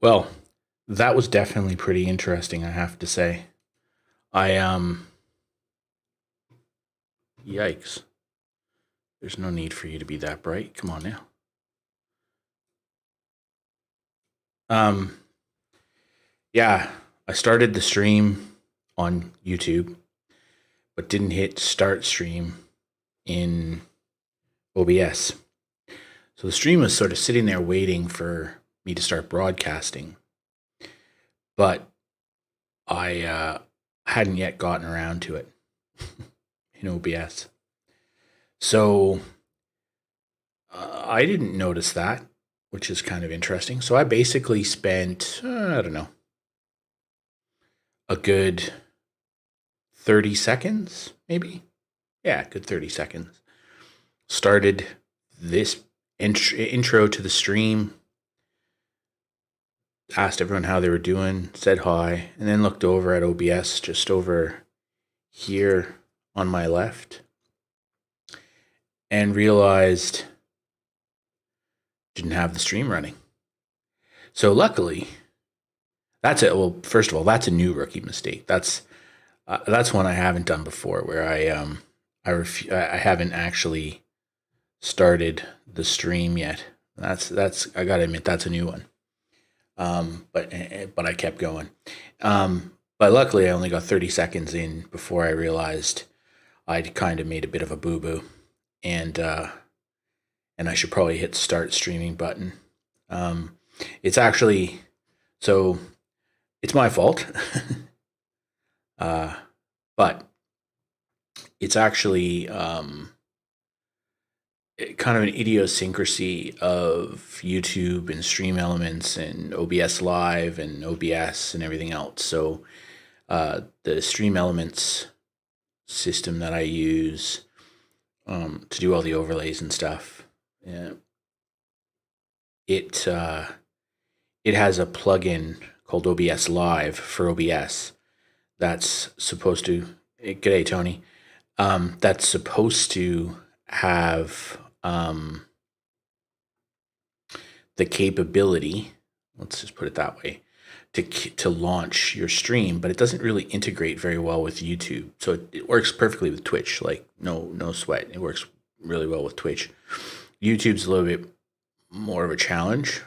Well, that was definitely pretty interesting, I have to say. I Yikes. There's no need for you to be that bright. Come on now. Um yeah, I started the stream on YouTube, but didn't hit start stream in OBS. So the stream was sort of sitting there waiting for me to start broadcasting, but I hadn't yet gotten around to it in OBS. So I didn't notice that, which is kind of interesting. So I basically spent, I don't know, a good 30 seconds, maybe? Yeah, good 30 seconds. Started this intro to the stream, asked everyone how they were doing, said hi, and then looked over at OBS just over here on my left and realized didn't have the stream running. So luckily, that's it. Well, first of all, that's a new rookie mistake. That's one I haven't done before, where I haven't actually started the stream yet. That's I gotta admit that's a new one. But I kept going. But luckily, I only got 30 seconds in before I realized I'd kind of made a bit of a boo boo, and I should probably hit start streaming button. It's actually so it's my fault, but it's actually kind of an idiosyncrasy of YouTube and Stream Elements and OBS Live and OBS and everything else. So the Stream Elements system that I use to do all the overlays and stuff, it has a plugin called OBS Live for OBS that's supposed to. G'day, Tony. That's supposed to have the capability, let's just put it that way, to launch your stream, but it doesn't really integrate very well with YouTube. So it works perfectly with Twitch, like no sweat. It works really well with Twitch. YouTube's a little bit more of a challenge,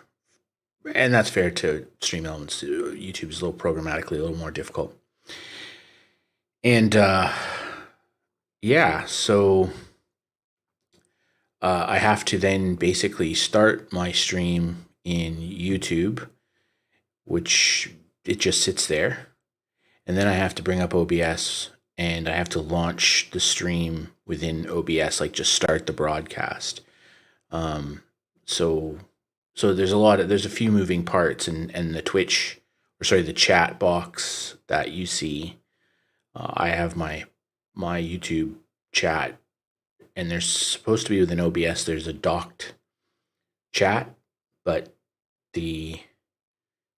and that's fair to Stream Elements. YouTube is a little programmatically a little more difficult. And yeah, so I have to then basically start my stream in YouTube, which it just sits there. And then I have to bring up OBS and I have to launch the stream within OBS, like just start the broadcast. So there's a few moving parts, and the chat box that you see, I have my YouTube chat, and there's supposed to be within OBS, there's a docked chat, but the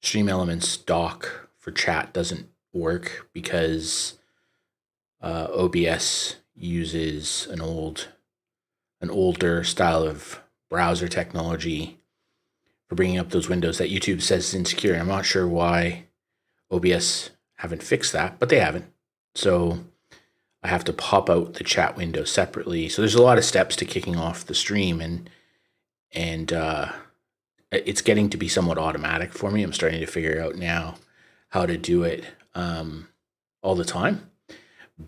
Stream Elements dock for chat doesn't work because OBS uses an older style of browser technology for bringing up those windows that YouTube says is insecure. And I'm not sure why OBS haven't fixed that, but they haven't. So I have to pop out the chat window separately. So there's a lot of steps to kicking off the stream, and it's getting to be somewhat automatic for me. I'm starting to figure out now how to do it all the time.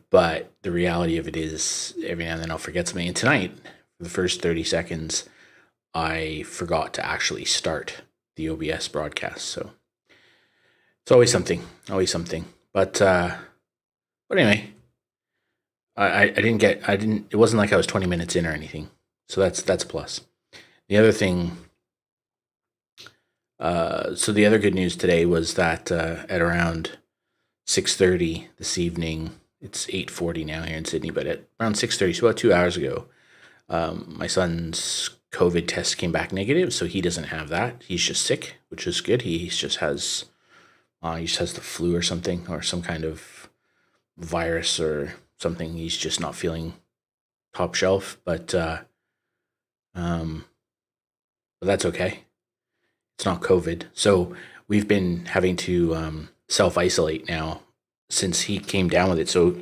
But the reality of it is every now and then I'll forget something. And tonight, for the first 30 seconds, I forgot to actually start the OBS broadcast. So it's always something. But anyway, it wasn't like I was 20 minutes in or anything. So that's a plus. The other thing, so the other good news today was that at around 6:30 this evening, it's 8:40 now here in Sydney, but at around 6:30, so about 2 hours ago, my son's COVID test came back negative, so he doesn't have that. He's just sick, which is good. He just has the flu or something, or some kind of virus or something. He's just not feeling top shelf, but that's okay. It's not COVID. So we've been having to self-isolate now since he came down with it. So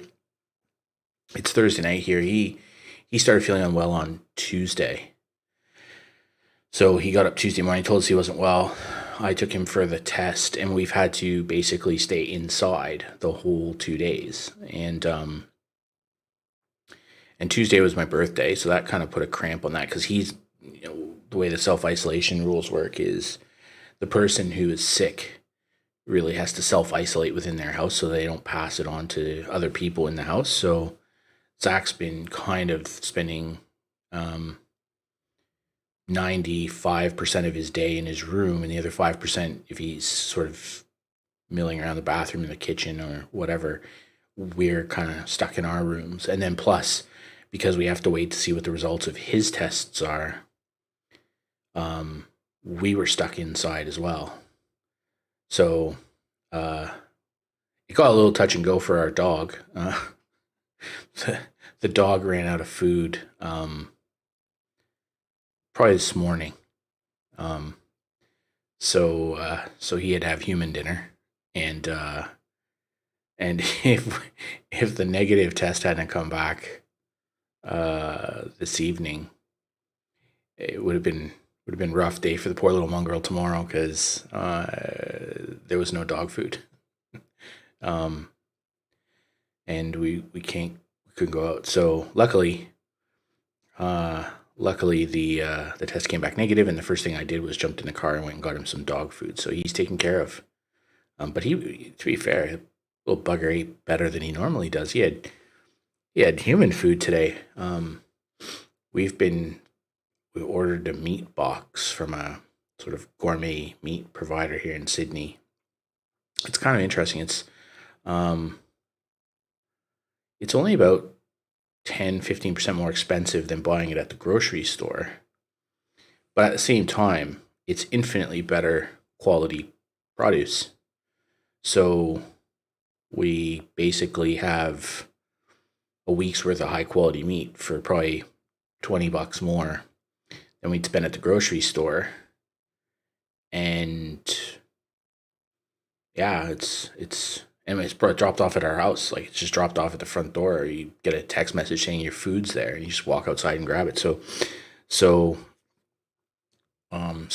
it's Thursday night here. He started feeling unwell on Tuesday. So he got up Tuesday morning, told us he wasn't well. I took him for the test, and we've had to basically stay inside the whole 2 days. And Tuesday was my birthday, so that kind of put a cramp on that, because the way the self-isolation rules work is the person who is sick really has to self-isolate within their house so they don't pass it on to other people in the house. So Zach's been kind of spending 95% of his day in his room, and the other 5%, if he's sort of milling around the bathroom, in the kitchen, or whatever, we're kind of stuck in our rooms. And then plus, because we have to wait to see what the results of his tests are, we were stuck inside as well. So it got a little touch and go for our dog. The dog ran out of food probably this morning. So he had to have human dinner, and if the negative test hadn't come back this evening, it would have been a rough day for the poor little mongrel tomorrow, because there was no dog food, and we couldn't go out. So luckily the test came back negative, and the first thing I did was jumped in the car and went and got him some dog food. So he's taken care of. But he, to be fair, little bugger ate better than he normally does. He had human food today. We ordered a meat box from a sort of gourmet meat provider here in Sydney. It's kind of interesting. It's only about 10-15% more expensive than buying it at the grocery store. But at the same time, it's infinitely better quality produce. So we basically have a week's worth of high quality meat for probably $20 more than we'd spend at the grocery store. And yeah, it's dropped off at our house. Like, it's just dropped off at the front door. Or you get a text message saying your food's there, and you just walk outside and grab it. So the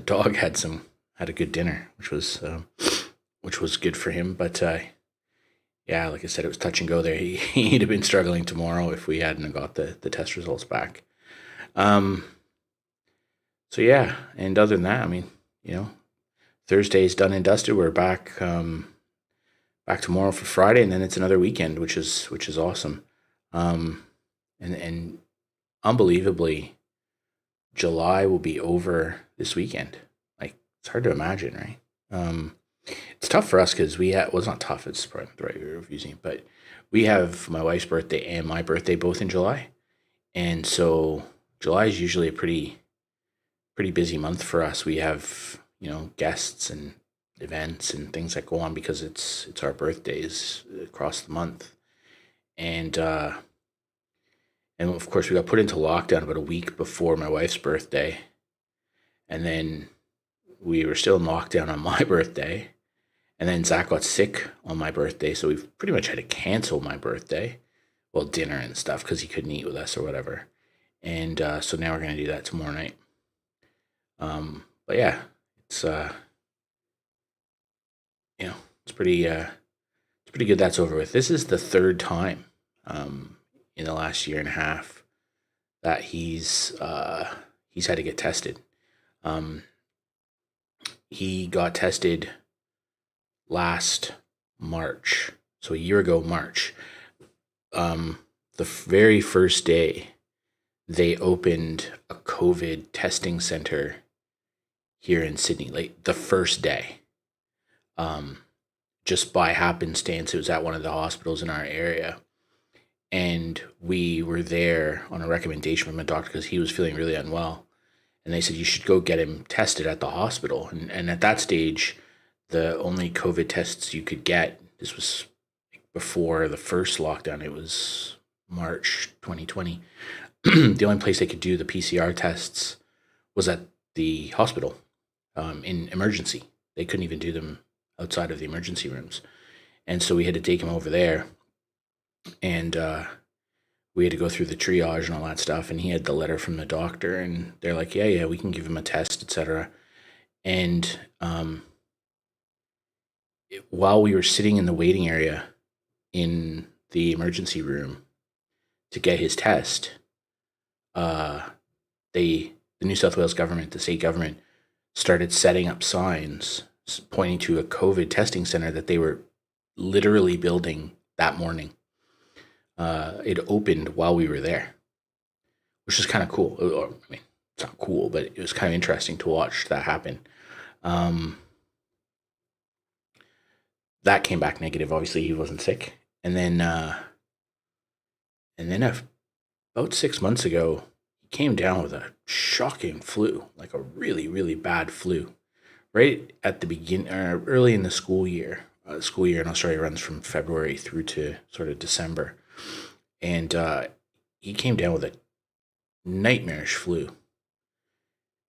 dog had a good dinner, which was good for him. But yeah, like I said, it was touch and go there. He'd have been struggling tomorrow if we hadn't got the test results back. So yeah, and other than that, I mean, Thursday's done and dusted. We're back tomorrow for Friday, and then it's another weekend, which is awesome. And unbelievably, July will be over this weekend. Like, it's hard to imagine, right? It's tough for us because well, it's not tough. It's probably the right way of using it, but we have my wife's birthday and my birthday both in July, and so July is usually a pretty busy month for us. We have guests and events and things that go on because it's our birthdays across the month, and of course we got put into lockdown about a week before my wife's birthday, and then we were still in lockdown on my birthday, and then Zach got sick on my birthday, so we've pretty much had to cancel my birthday, well, dinner and stuff, because he couldn't eat with us or whatever, and so now we're gonna do that tomorrow night. But yeah, it's it's pretty good that's over with. This is the third time in the last year and a half that he's had to get tested. He got tested last March, so a year ago March. The very first day they opened a COVID testing center here in Sydney, like the first day. Just by happenstance, it was at one of the hospitals in our area, and we were there on a recommendation from a doctor because he was feeling really unwell, and they said you should go get him tested at the hospital. And at that stage, the only COVID tests you could get, this was before the first lockdown, it was March 2020, the only place they could do the PCR tests was at the hospital. in emergency. They couldn't even do them outside of the emergency rooms. And so we had to take him over there, and we had to go through the triage and all that stuff. And he had the letter from the doctor, and they're like, yeah, we can give him a test, etc. And while we were sitting in the waiting area in the emergency room to get his test, the New South Wales government, the state government, started setting up signs pointing to a COVID testing center that they were literally building that morning. It opened while we were there, which is kind of cool. I mean, it's not cool, but it was kind of interesting to watch that happen. That came back negative. Obviously, he wasn't sick. And then about 6 months ago, he came down with a shocking flu, like a really, really bad flu, right at the beginning, early in the school year. The school year in Australia runs from February through to sort of December. And he came down with a nightmarish flu.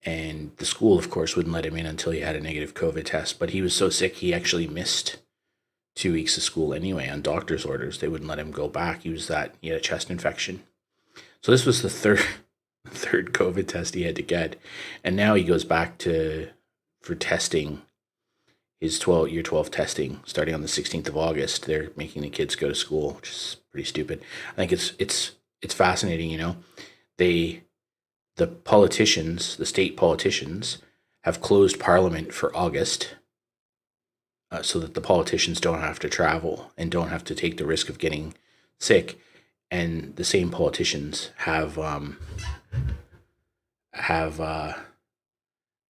And the school, of course, wouldn't let him in until he had a negative COVID test. But he was so sick, he actually missed 2 weeks of school anyway on doctor's orders. They wouldn't let him go back. He had a chest infection. So this was the third COVID test he had to get. And now he goes back for testing, his year 12 testing, starting on the 16th of August. They're making the kids go to school, which is pretty stupid. I think it's fascinating, the politicians, the state politicians, have closed Parliament for August, so that the politicians don't have to travel and don't have to take the risk of getting sick. And the same politicians are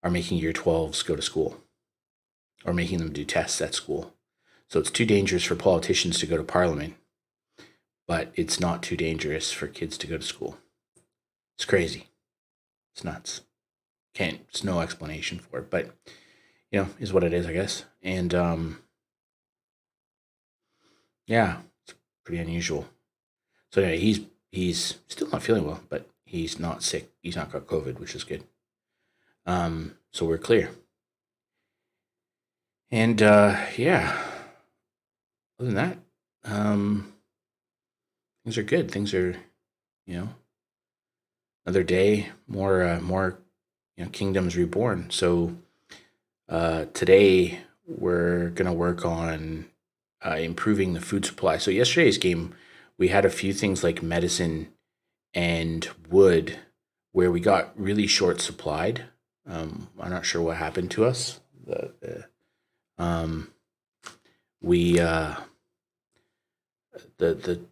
making year 12s go to school, or making them do tests at school. So it's too dangerous for politicians to go to Parliament, but it's not too dangerous for kids to go to school. It's crazy. It's nuts. There's no explanation for it, but is what it is, I guess. And yeah, it's pretty unusual. So anyway, he's still not feeling well, but he's not sick. He's not got COVID, which is good. So we're clear. And yeah, other than that, things are good. Things are, another day, more, Kingdoms Reborn. So today we're gonna work on improving the food supply. So yesterday's game, we had a few things like medicine and wood where we got really short supplied. I'm not sure what happened to us. The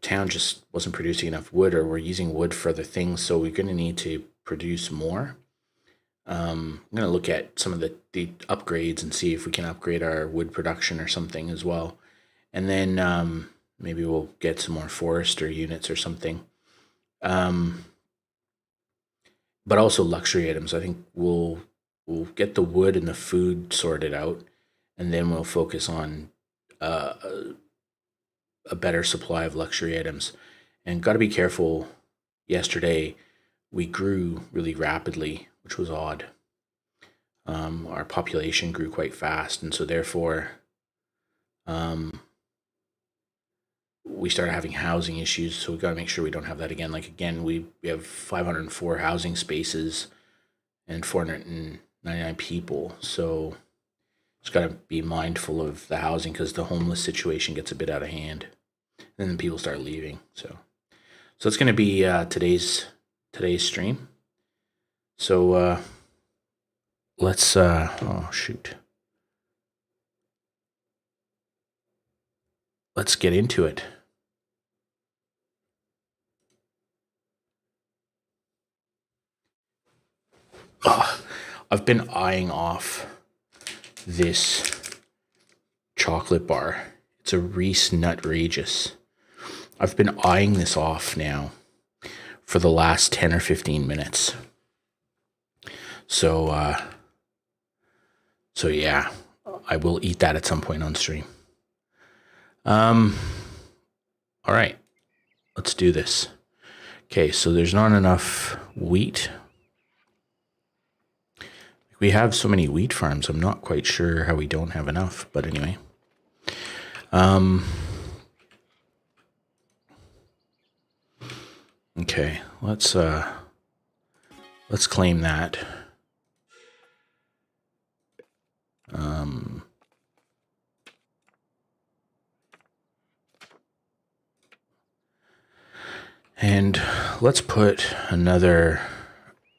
town just wasn't producing enough wood, or we're using wood for other things, so we're going to need to produce more. I'm going to look at some of the upgrades and see if we can upgrade our wood production or something as well. And then maybe we'll get some more forester units or something. But also luxury items. I think we'll get the wood and the food sorted out, and then we'll focus on a better supply of luxury items. And got to be careful. Yesterday, we grew really rapidly, which was odd. Our population grew quite fast, and so therefore, we started having housing issues. So we got to make sure we don't have that again. Like again, we have 504 housing spaces and 499 people. So just got to be mindful of the housing, because the homeless situation gets a bit out of hand, and then people start leaving. So it's going to be today's stream. So let's let's get into it. I've been eyeing off this chocolate bar. It's a Reese Nutrageous. I've been eyeing this off now for the last 10 or 15 minutes. So yeah, I will eat that at some point on stream. All right, let's do this. Okay, so there's not enough wheat. We We have so many wheat farms. I'm not quite sure how we don't have enough, but anyway. Okay, let's claim that. And let's put another,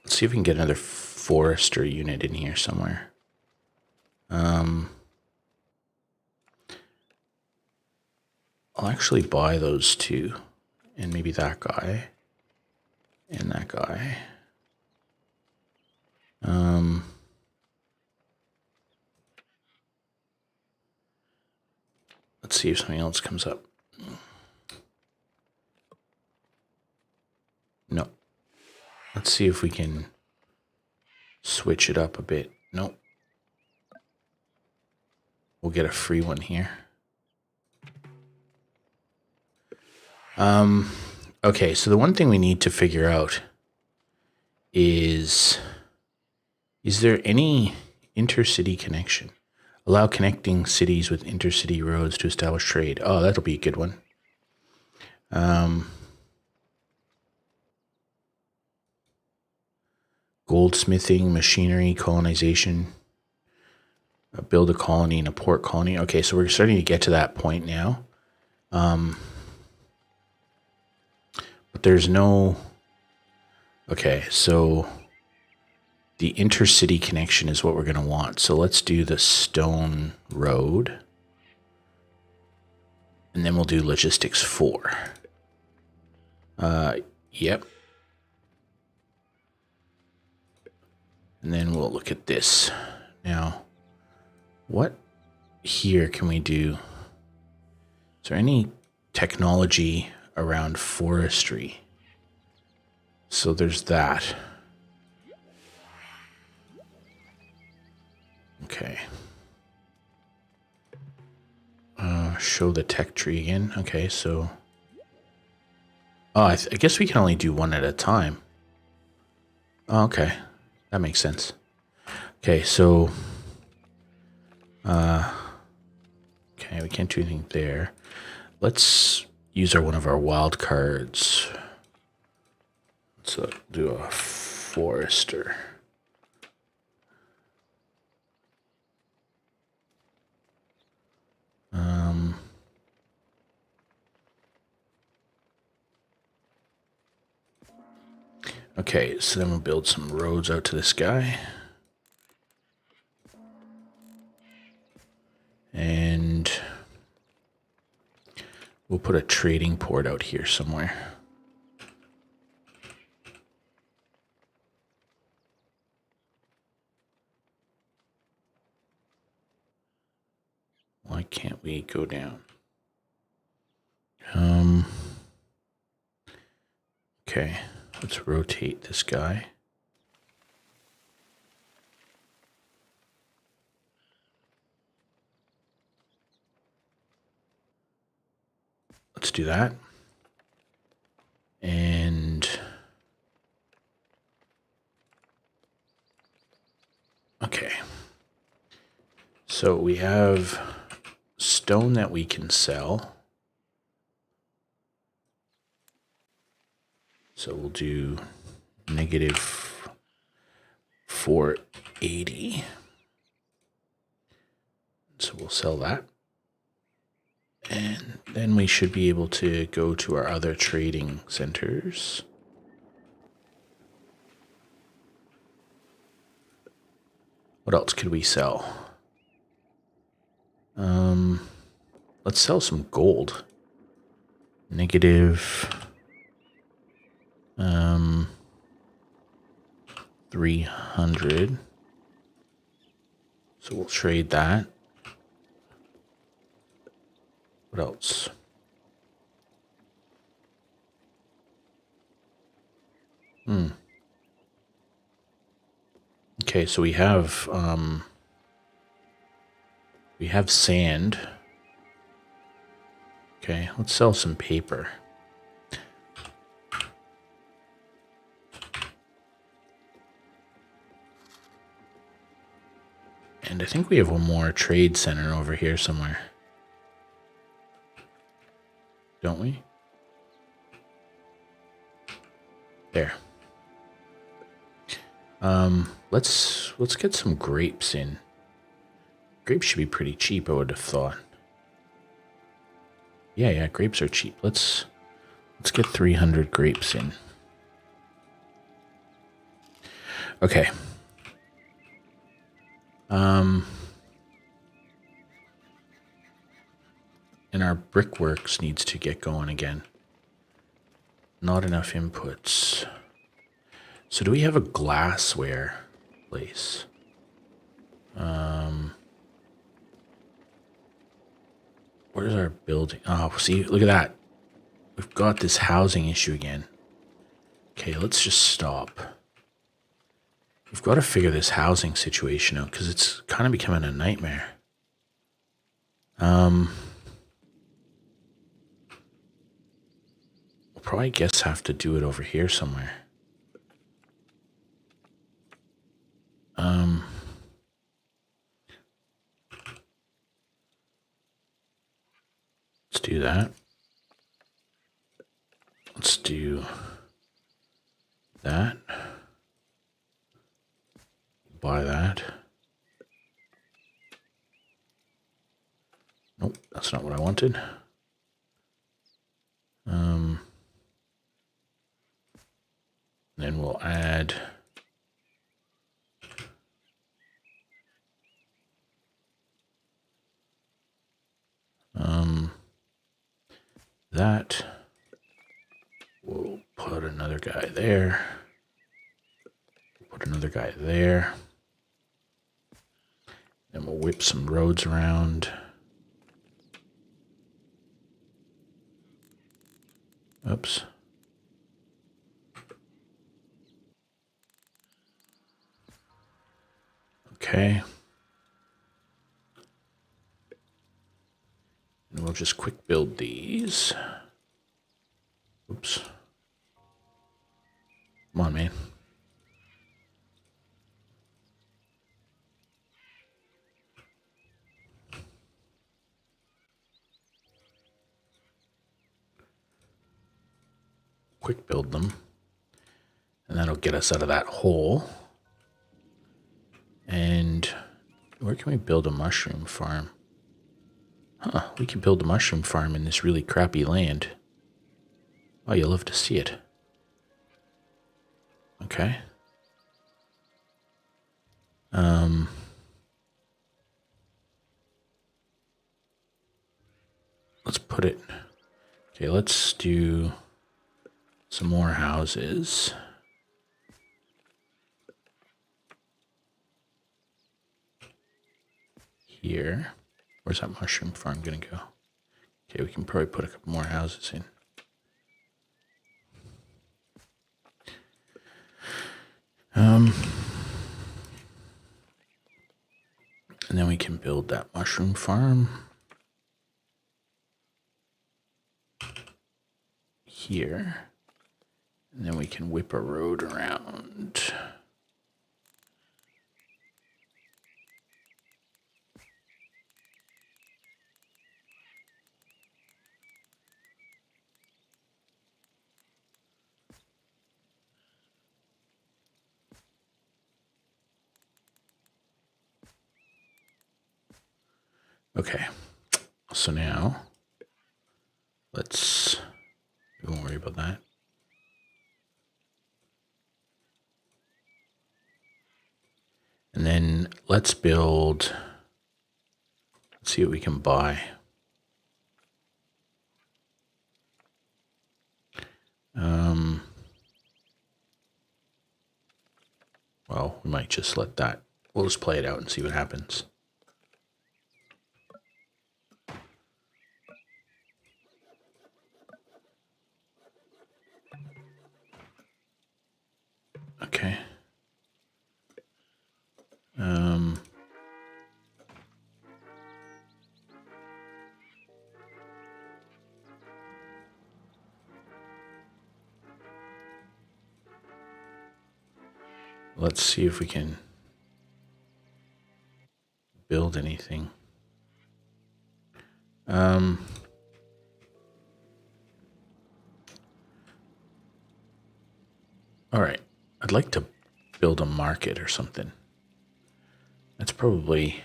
let's see if we can get another forester unit in here somewhere. I'll actually buy those two, and maybe that guy, and that guy. Let's see if something else comes up. No. Let's see if we can switch it up a bit. Nope. We'll get a free one here. Okay, so the one thing we need to figure out is there any intercity connection? Allow connecting cities with intercity roads to establish trade. Oh, that'll be a good one. Goldsmithing, machinery, colonization. Build a colony and a port colony. Okay, so we're starting to get to that point now. But there's no... Okay, so the intercity connection is what we're going to want. So let's do the stone road. And then we'll do logistics 4. Yep. And then we'll look at this. Now, what here can we do? Is there any technology around forestry? So there's that. Okay. Show the tech tree again. Okay, so... Oh, I guess we can only do one at a time. Oh, okay. That makes sense. Okay, so... okay, we can't do anything there. Let's use one of our wild cards. Let's do a forester. Okay, so then we'll build some roads out to this guy. And we'll put a trading port out here somewhere. Why can't we go down? Okay, let's rotate this guy. Let's do that. And okay. So we have stone that we can sell. So we'll do negative 480. So we'll sell that. And then we should be able to go to our other trading centers. What else could we sell? Let's sell some gold. Negative 300. So we'll trade that. What else? Okay, so we have sand. Okay, let's sell some paper. And I think we have one more trade center over here somewhere. Don't we? There. Let's get some grapes in. Grapes should be pretty cheap, I would have thought. Yeah, grapes are cheap. Let's get 300 grapes in. Okay. And our brickworks needs to get going again. Not enough inputs. So do we have a glassware place? Where's our building? Oh, see, look at that. We've got this housing issue again. Okay, let's just stop. We've got to figure this housing situation out because it's kind of becoming a nightmare. We'll probably have to do it over here somewhere. Let's do that. Let's do that. Buy that. Nope, that's not what I wanted. Then we'll add that. We'll put another guy there. Put another guy there. Then we'll whip some roads around. Oops. Okay. And we'll just quick build these. Oops. Come on, man. Quick build them. And that'll get us out of that hole. And where can we build a mushroom farm? Huh, we can build a mushroom farm in this really crappy land. Oh, you'll love to see it. Okay. Let's put it... Okay, let's do some more houses. Here. Where's that mushroom farm gonna go? Okay, we can probably put a couple more houses in. And then we can build that mushroom farm. Here. And then we can whip a road around. Okay, so now we won't worry about that. And then let's see what we can buy. Well, we might just we'll just play it out and see what happens. Okay. Let's see if we can... build anything. All right. I'd like to build a market or something. That's probably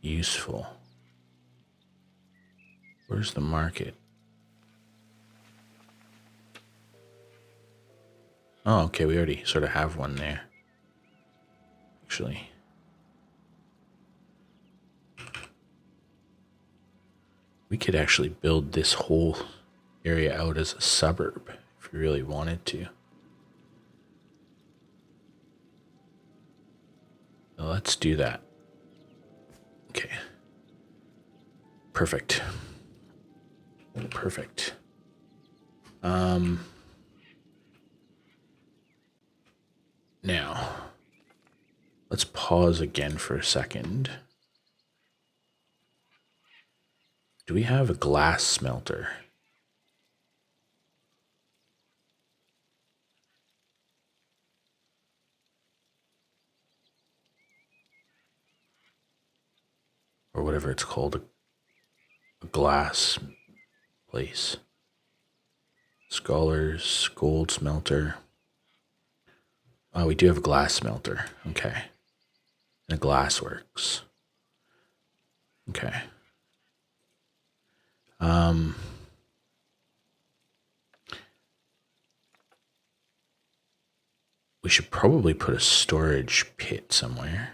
useful. Where's the market? Oh, okay, we already sort of have one there. Actually. We could actually build this whole area out as a suburb if we really wanted to. Well, let's do that. Okay. Perfect. Perfect. Now, let's pause again for a second. Do we have a glass smelter? Or whatever it's called, a glass place. Scholars, gold smelter. Oh, we do have a glass smelter. Okay. And a glass works. Okay. We should probably put a storage pit somewhere.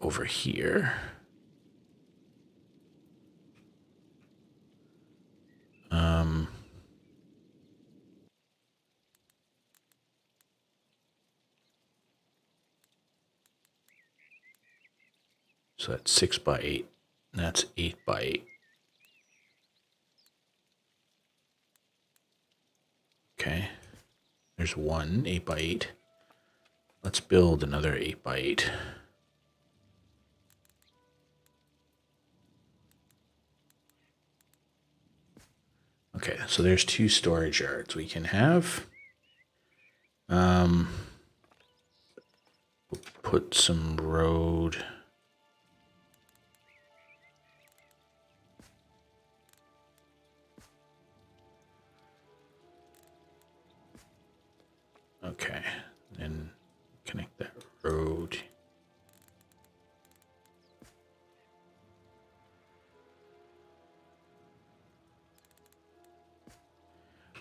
Over here. So that's 6 by 8. And that's 8 by 8. Okay. There's one 8 by 8. Let's build another 8 by 8. Okay, so there's 2 storage yards we can have. We'll put some road. Okay, then connect that road.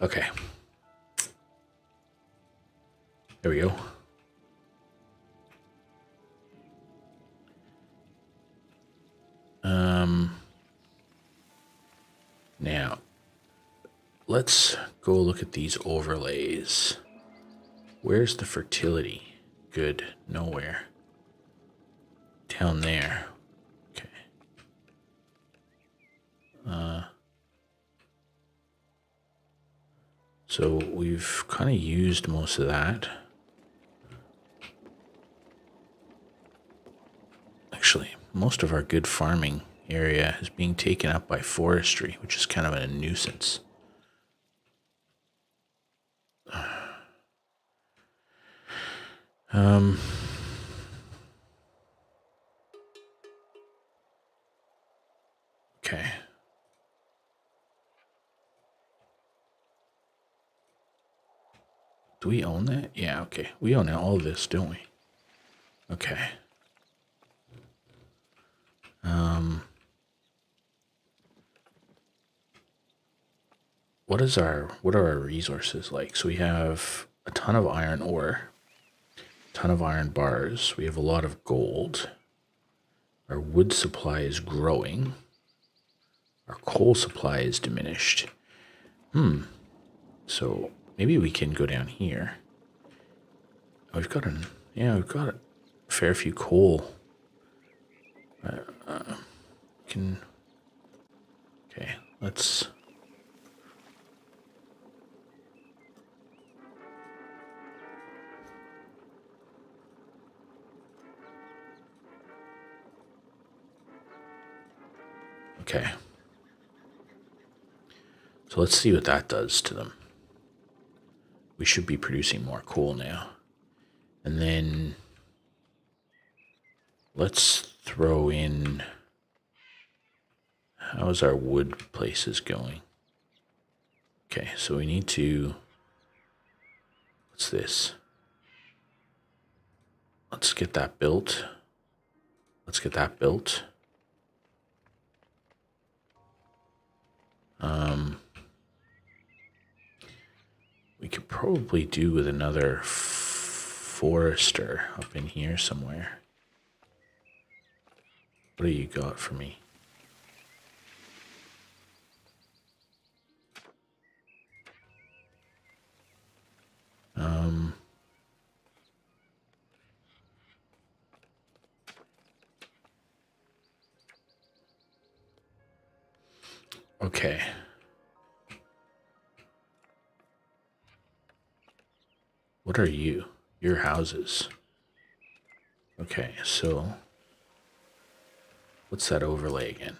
Okay. There we go. Now, let's go look at these overlays. Where's the fertility? Good, nowhere. Down there. Okay. So we've kind of used most of that. Actually, most of our good farming area is being taken up by forestry, which is kind of a nuisance. Okay. Do we own that? Yeah, okay. We own all of this, don't we? Okay. What are our resources like? So we have a ton of iron ore, a ton of iron bars. We have a lot of gold. Our wood supply is growing. Our coal supply is diminished. So maybe we can go down here. Oh, we've got a fair few coal. Okay, let's. Okay. So let's see what that does to them. we should be producing more coal now. And then let's throw in, how's our wood places going? Okay, so we need to, what's this? Let's get that built. Let's get that built. We could probably do with another forester up in here somewhere. What do you got for me? Okay. What are you? Your houses. Okay, so what's that overlay again?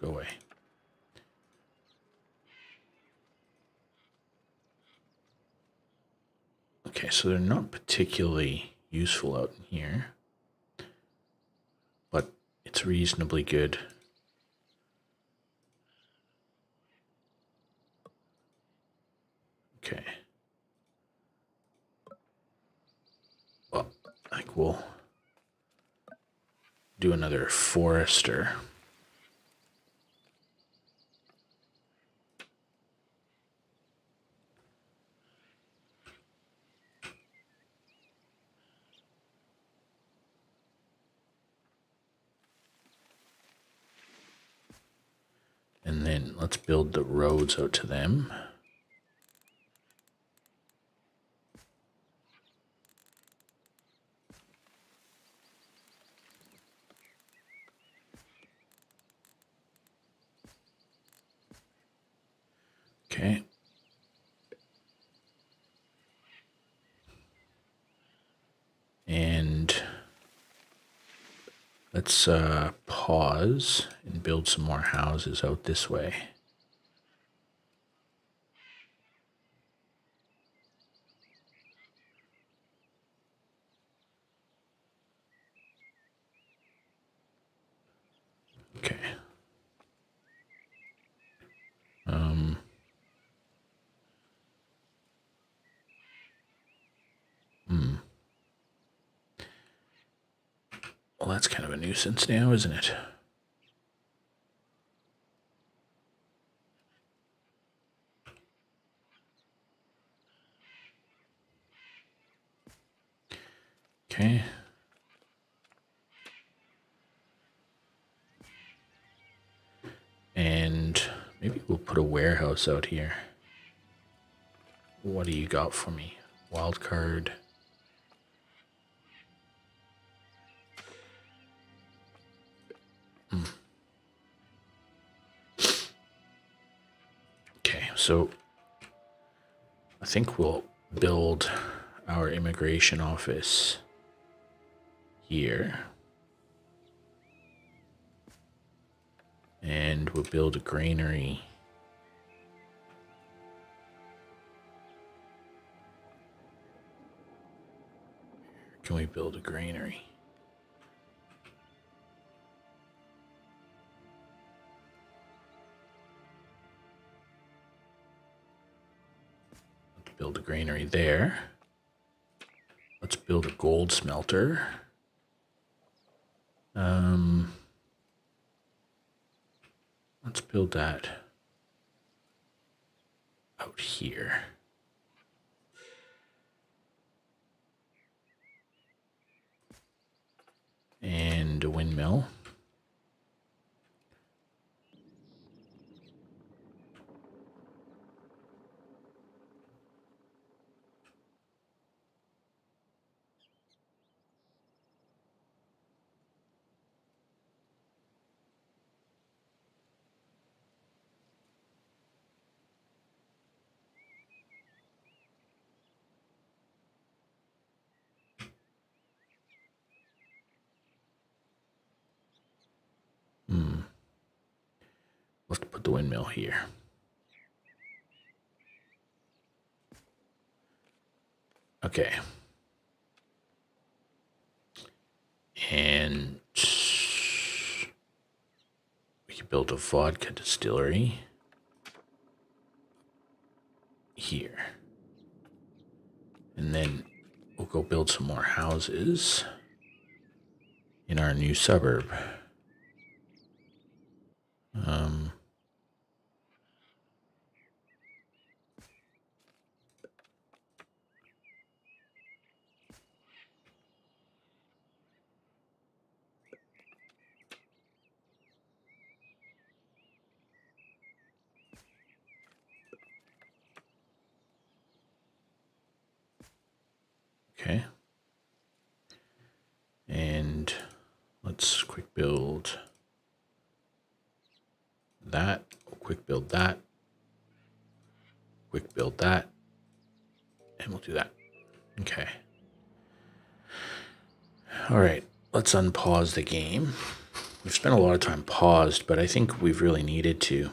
Go away. Okay, so they're not particularly useful out in here, but it's reasonably good. Okay. Well, I think we'll do another forester. And then let's build the roads out to them. Okay. And let's pause and build some more houses out this way. Okay. Well, that's kind of a nuisance now, isn't it? Okay. And maybe we'll put a warehouse out here. What do you got for me? Wild card. Okay, so I think we'll build our immigration office here. And we'll build a granary. Can we build a granary? Let's build a granary there. Let's build a gold smelter. Let's build that out here. And a windmill. Let's put the windmill here. Okay. And we can build a vodka distillery here. And then we'll go build some more houses in our new suburb. Okay. And let's quick build that, quick build that, quick build that, and we'll do that. Okay. All right, let's unpause the game. We've spent a lot of time paused, but I think we've really needed to.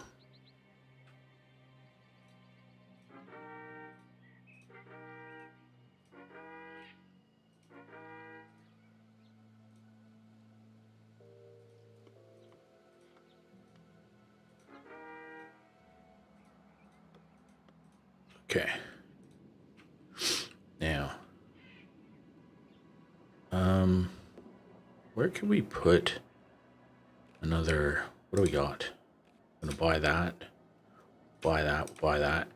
Okay. Now, where can we put another, what do we got? I'm gonna buy that, buy that, buy that,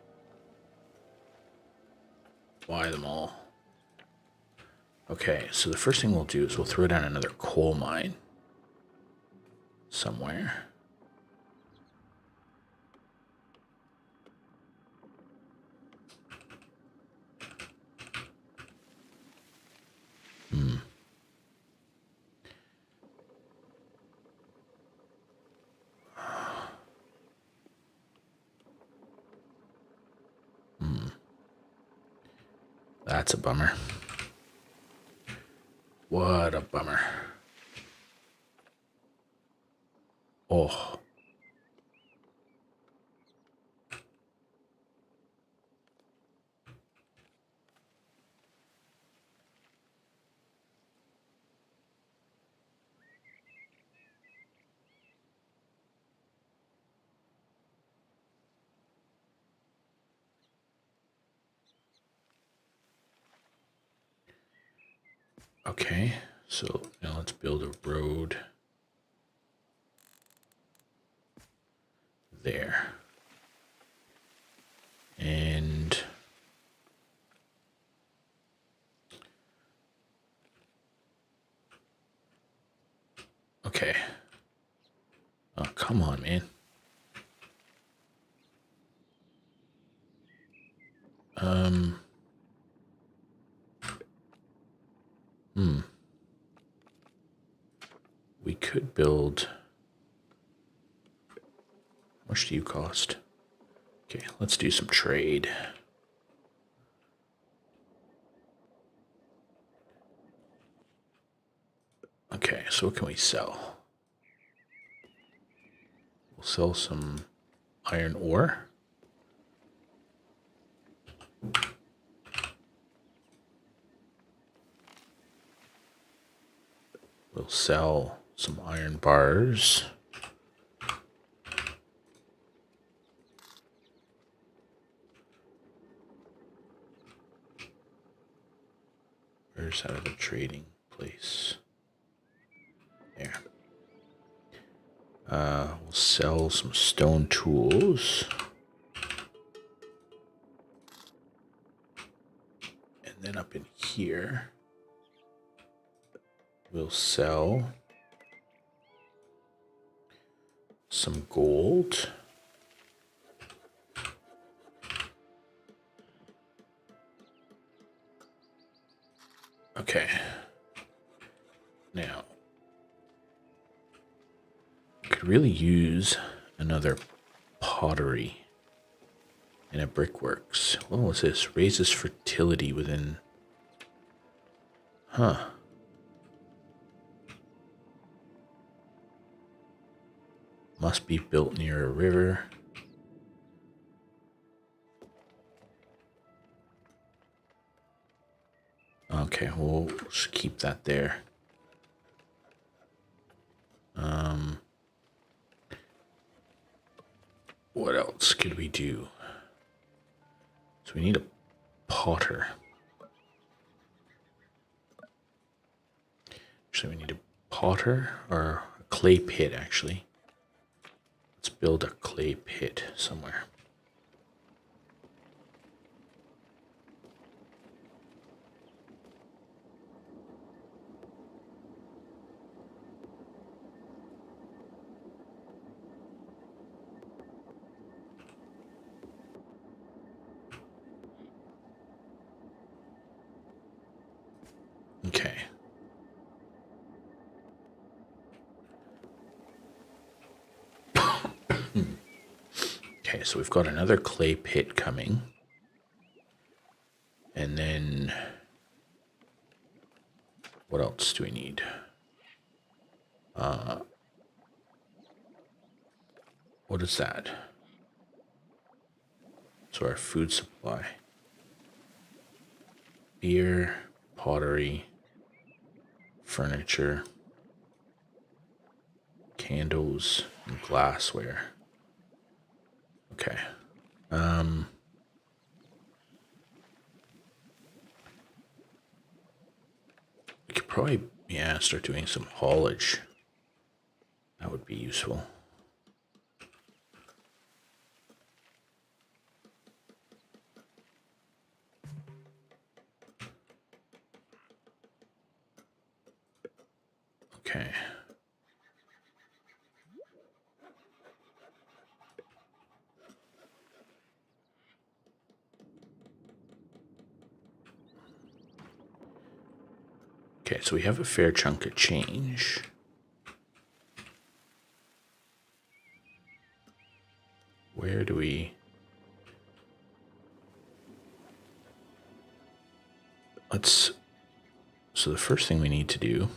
buy them all. Okay, so the first thing we'll do is we'll throw down another coal mine somewhere. That's a bummer. What a bummer. Oh. Okay, so now let's build a road there. And okay. Oh, come on, man. We could build. How much do you cost? Okay, let's do some trade. Okay, so what can we sell? We'll sell some iron ore. We'll sell some iron bars. Where's that other trading place? There. We'll sell some stone tools. And then up in here, we'll sell some gold. Okay. Now, could really use another pottery and a brickworks. What was this? Raises fertility within. Huh. Must be built near a river. Okay, we'll just keep that there. What else could we do? So we need a potter. Actually, we need a potter or a clay pit, actually. Let's build a clay pit somewhere. Okay. Okay, so we've got another clay pit coming. And then what else do we need? What is that? So our food supply. Beer, pottery, furniture, candles, and glassware. Okay. We could probably, yeah, start doing some haulage. That would be useful. Okay. Okay, so we have a fair chunk of change. Where do we... So the first thing we need to do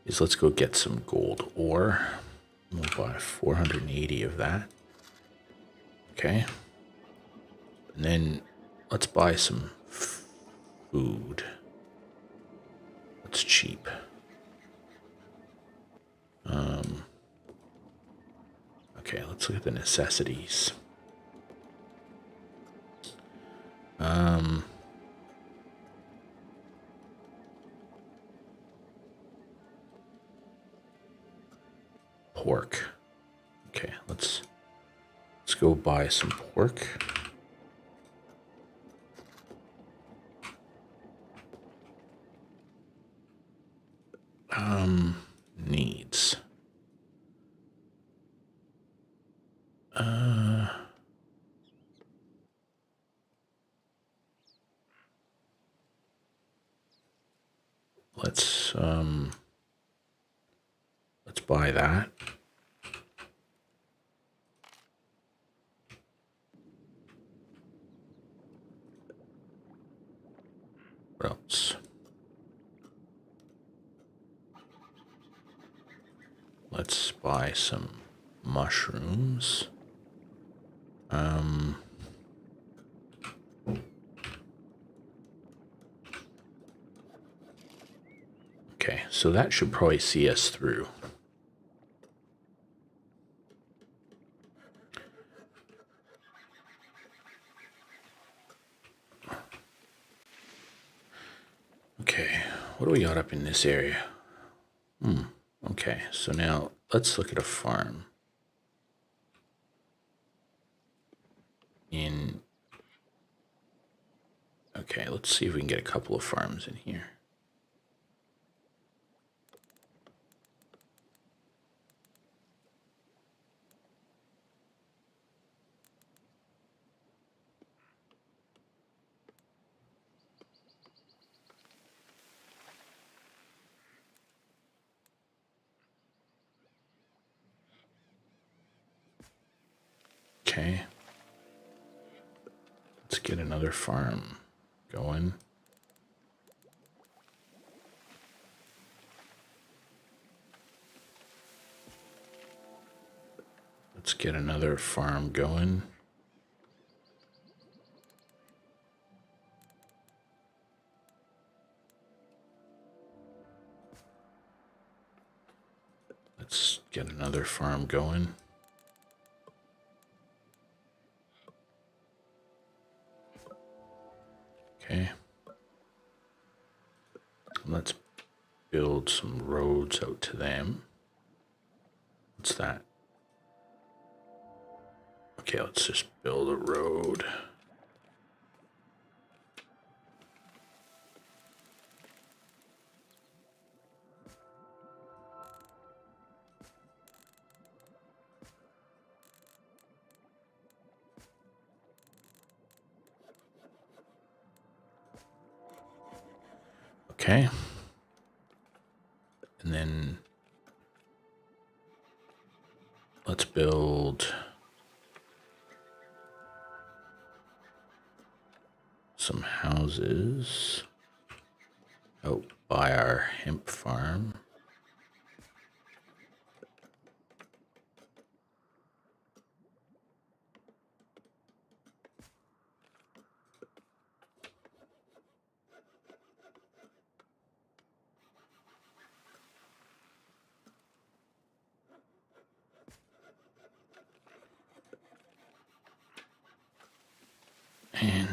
is let's go get some gold ore. We'll buy 480 of that. Okay. And then let's buy some food. What's cheap? Okay, let's look at the necessities. Pork. Okay, let's go buy some pork. Needs. Let's buy that. What else? Let's buy some mushrooms. Okay, so that should probably see us through. Okay, what do we got up in this area? Okay, so now let's look at a farm. Okay, let's see if we can get a couple of farms in here. Okay. Let's get another farm going. Let's get another farm going. get another farm going. Okay. Let's build some roads out to them. What's that? Okay, let's just build a road. Okay. And then let's build some houses out by our hemp farm. And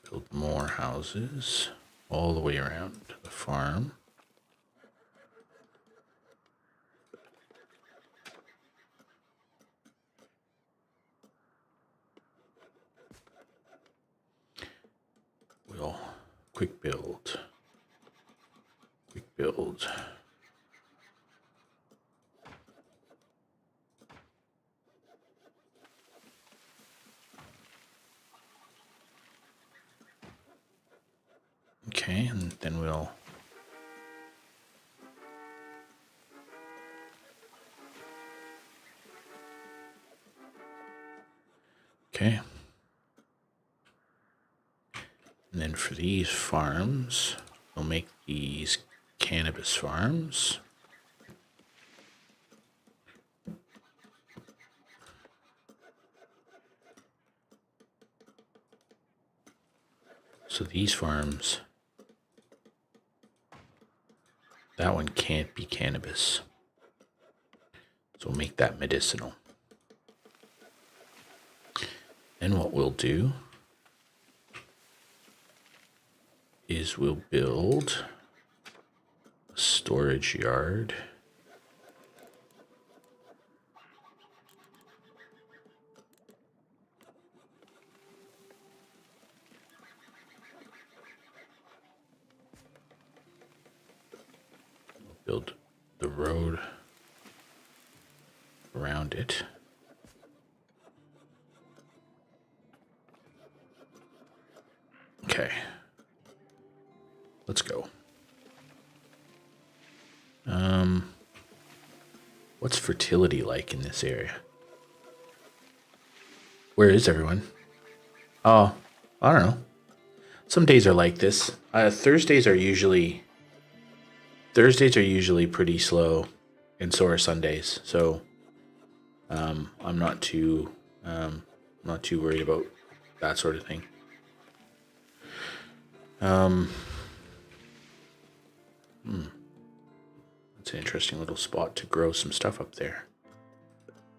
build more houses all the way around to the farm. We'll quick build. Quick build. Okay, and then we'll okay. And then for these farms, we'll make these cannabis farms. So these farms, that one can't be cannabis. So we'll make that medicinal. Then what we'll do is we'll build a storage yard. We'll build the road around it. Okay. Let's go. What's fertility like in this area? Where is everyone? Oh, I don't know. Some days are like this. Thursdays are usually pretty slow, and so are Sundays. So I'm not too worried about that sort of thing. That's an interesting little spot to grow some stuff up there.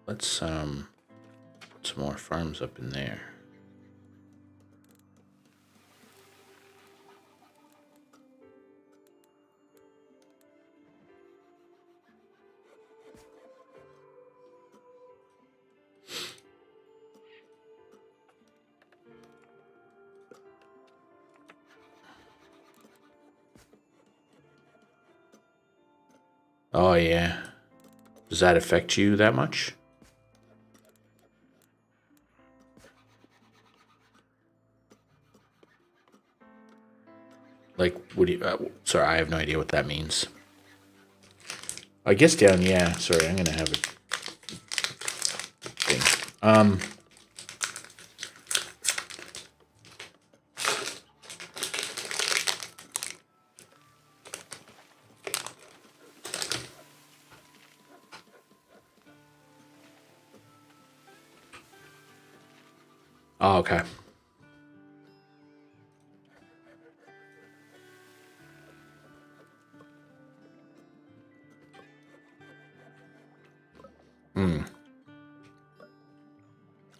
Let's put some more farms up in there. Oh yeah. Does that affect you that much? Like, what do you... sorry, I have no idea what that means. I guess down, yeah. Sorry, I'm gonna have a thing. Oh, okay.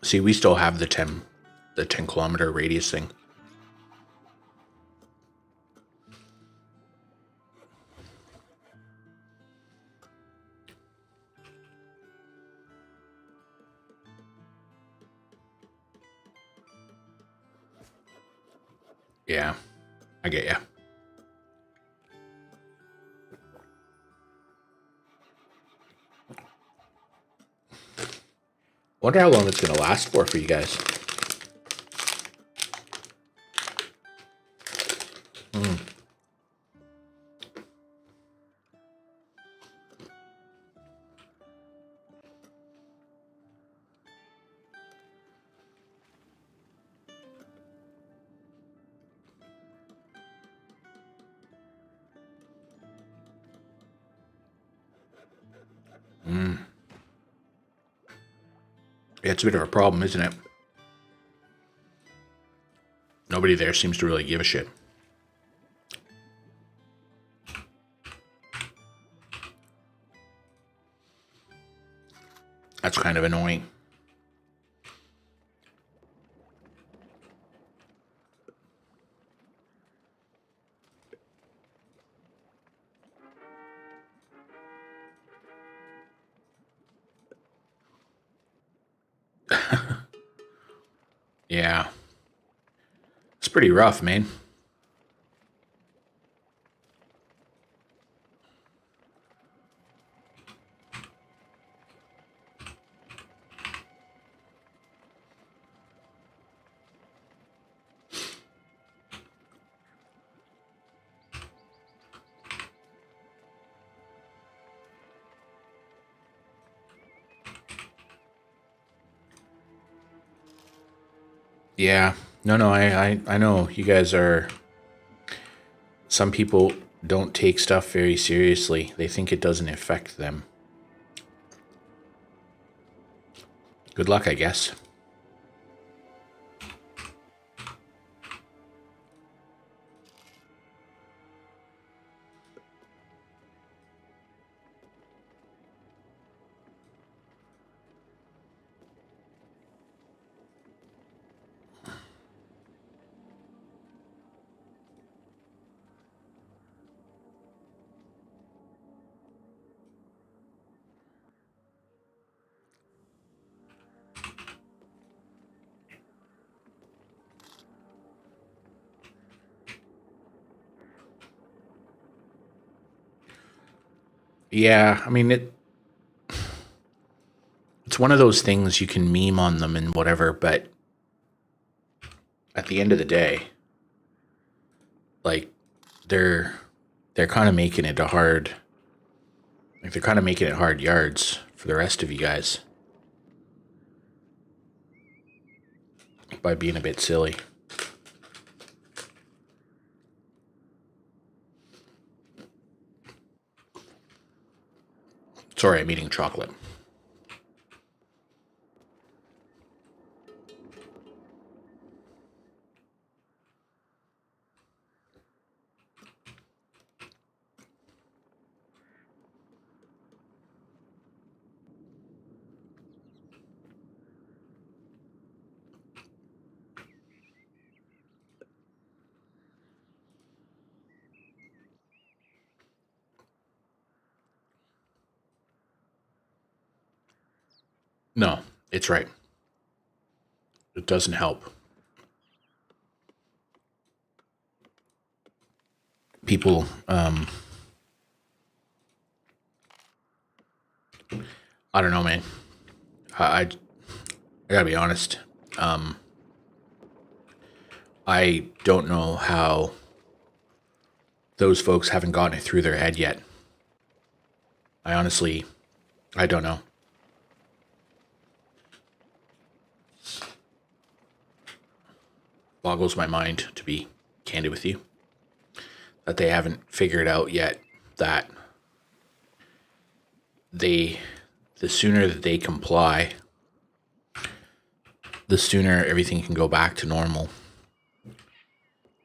See, we still have the 10 kilometer radius thing. Yeah, I get ya. Wonder how long it's gonna last for you guys. Yeah, it's a bit of a problem, isn't it? Nobody there seems to really give a shit. That's kind of annoying. Yeah. It's pretty rough, man. Yeah. No, I know you guys are... Some people don't take stuff very seriously. They think it doesn't affect them. Good luck, I guess. Yeah, I mean, it's one of those things you can meme on them and whatever, but at the end of the day, like, they're kind of making it hard yards for the rest of you guys by being a bit silly. Sorry, I'm eating chocolate. No, it's right. It doesn't help. People, I don't know, man. I gotta be honest. I don't know how those folks haven't gotten it through their head yet. I don't know. Boggles my mind, to be candid with you, that they haven't figured out yet that the sooner that they comply, the sooner everything can go back to normal.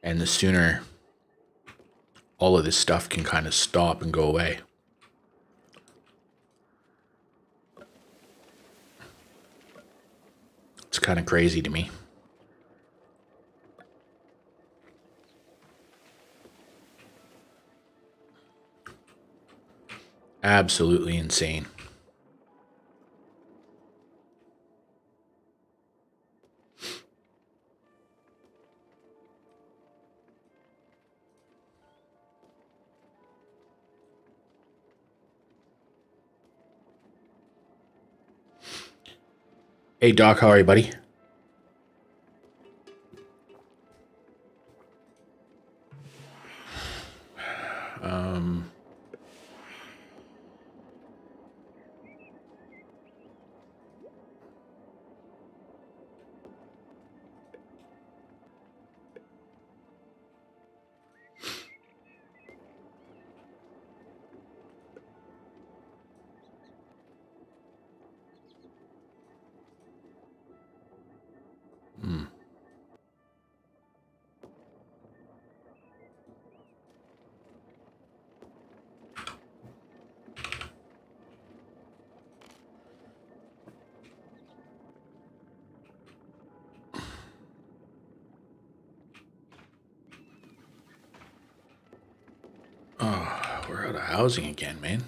And the sooner all of this stuff can kind of stop and go away. kind of crazy to me. Absolutely insane. Hey, Doc, how are you, buddy? Oh, we're out of housing again, man.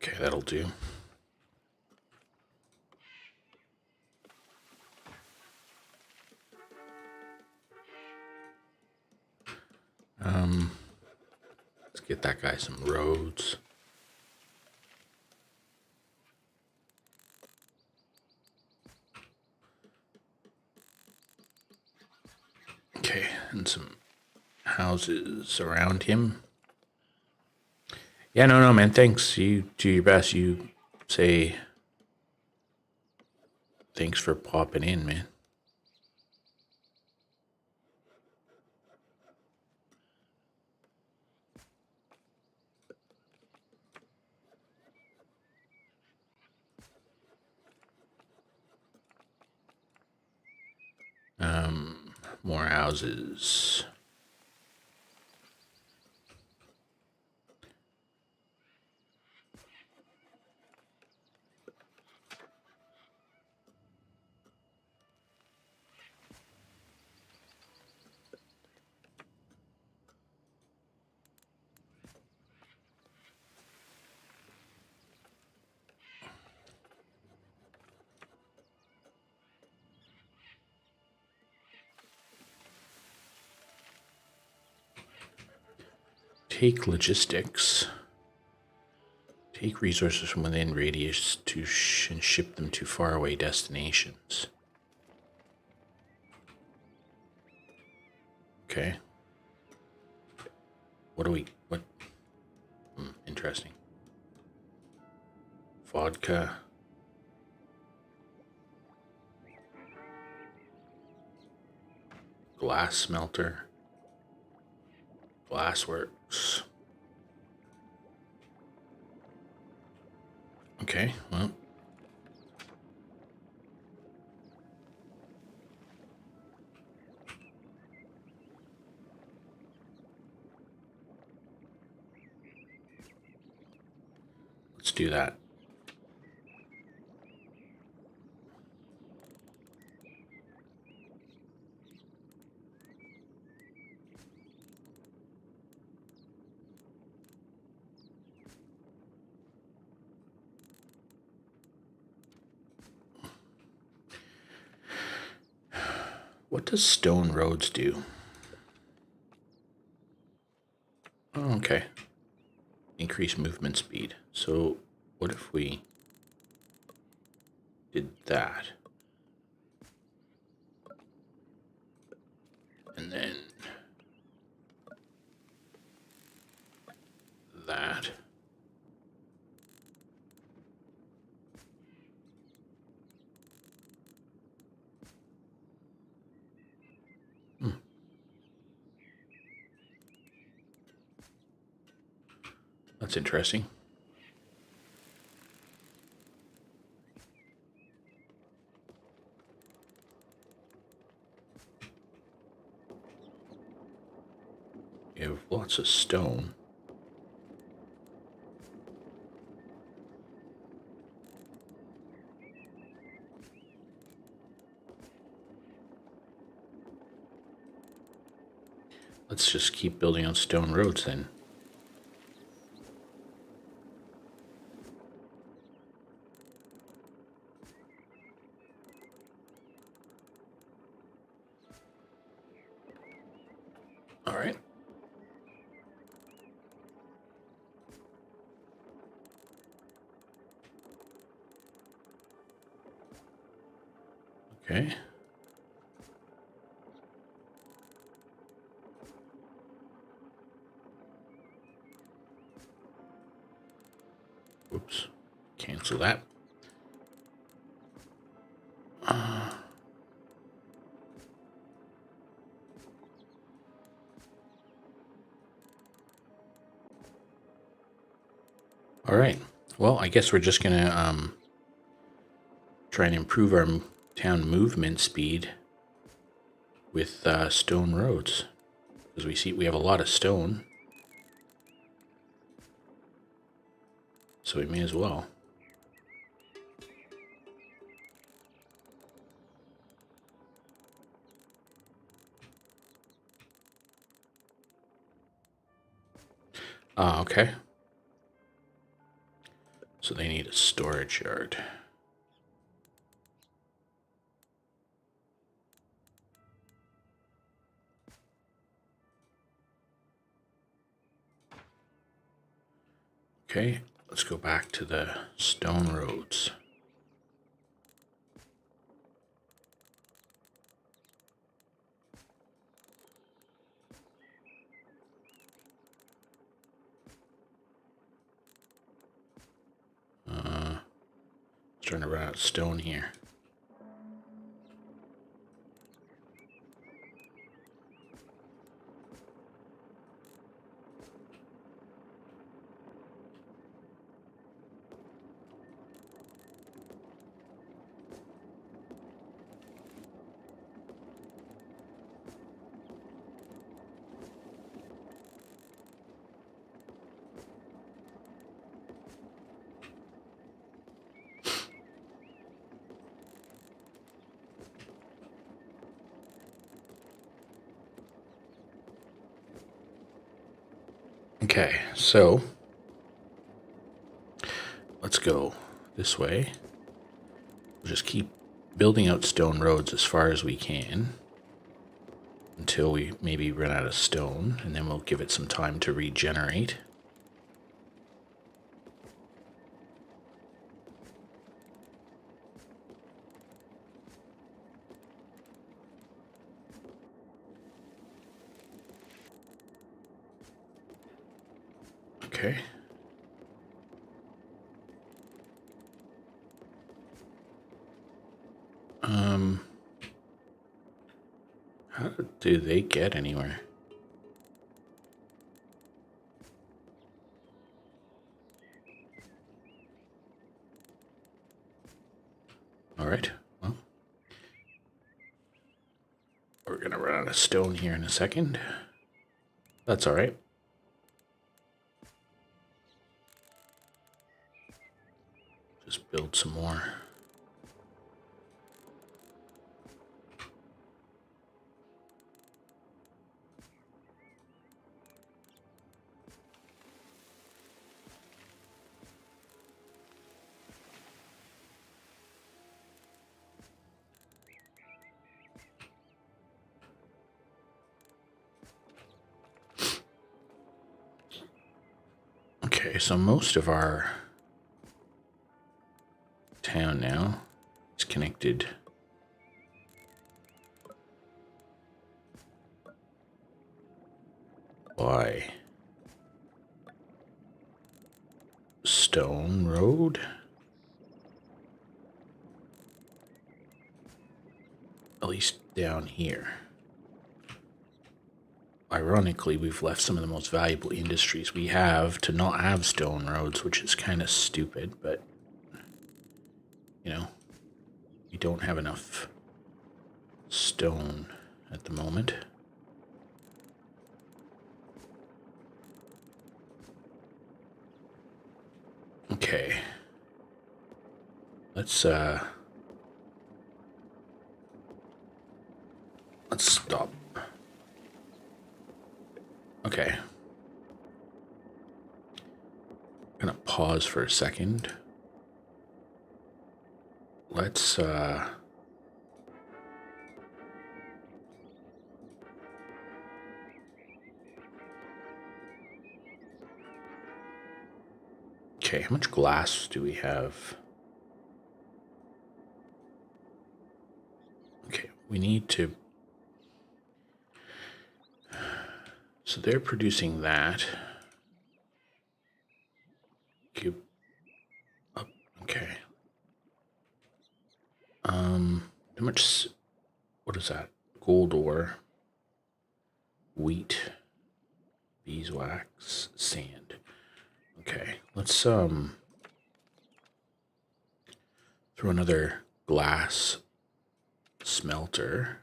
Okay, that'll do. Let's get that guy some roads. Okay, and some houses around him. Yeah, no, man. Thanks. You do your best. You say thanks for popping in, man. More houses. Take logistics. Take resources from within radius to and ship them to faraway destinations. Okay. What? Interesting. Vodka. Glass smelter. Glassworks. Okay, well. Let's do that. What does stone roads do? Oh, okay. Increase movement speed. So what if we did that? And then that. That's interesting. We have lots of stone. Let's just keep building on stone roads then. All right. Okay. Whoops. Cancel that. All right. Well, I guess we're just going to try and improve our town movement speed with stone roads. Because we see we have a lot of stone. So we may as well. Okay. So they need a storage yard. Okay, let's go back to the stone roads. Starting to run out of stone here. Okay, so let's go this way. We'll just keep building out stone roads as far as we can until we maybe run out of stone, and then we'll give it some time to regenerate. Okay. How do they get anywhere? All right. Well, we're gonna run out of stone here in a second. That's all right. Just build some more. Okay, so most of our town now is connected by stone road. At least down here. Ironically, we've left some of the most valuable industries we have to not have stone roads, which is kind of stupid, but, you know, we don't have enough stone at the moment. Okay. Let's stop. Okay. I'm gonna pause for a second. Let's okay, how much glass do we have? Okay, we need to. So they're producing that. Cube up. Okay. How much? What is that? Gold ore, wheat, beeswax, sand. Okay, let's throw another glass smelter.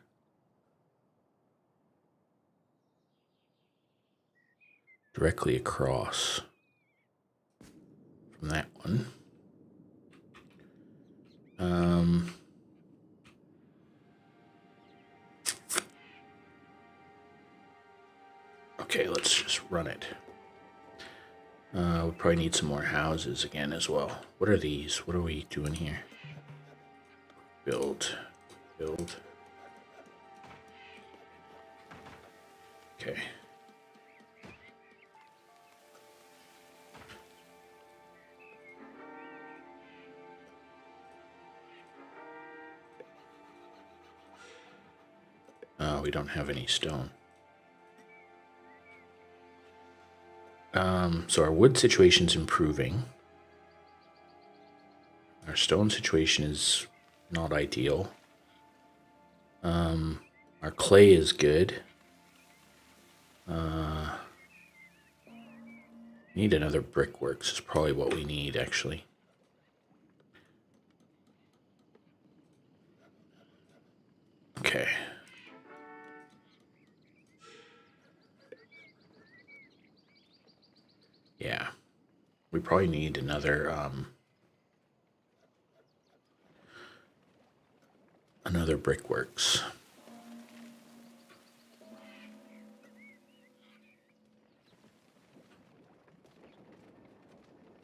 Directly across from that one. Okay, let's just run it. We probably need some more houses again as well. What are these? What are we doing here? Build. Okay. We don't have any stone. So our wood situation's improving. Our stone situation is not ideal. Our clay is good. Need another brickworks is probably what we need, actually. Okay. Yeah. We probably need another brickworks.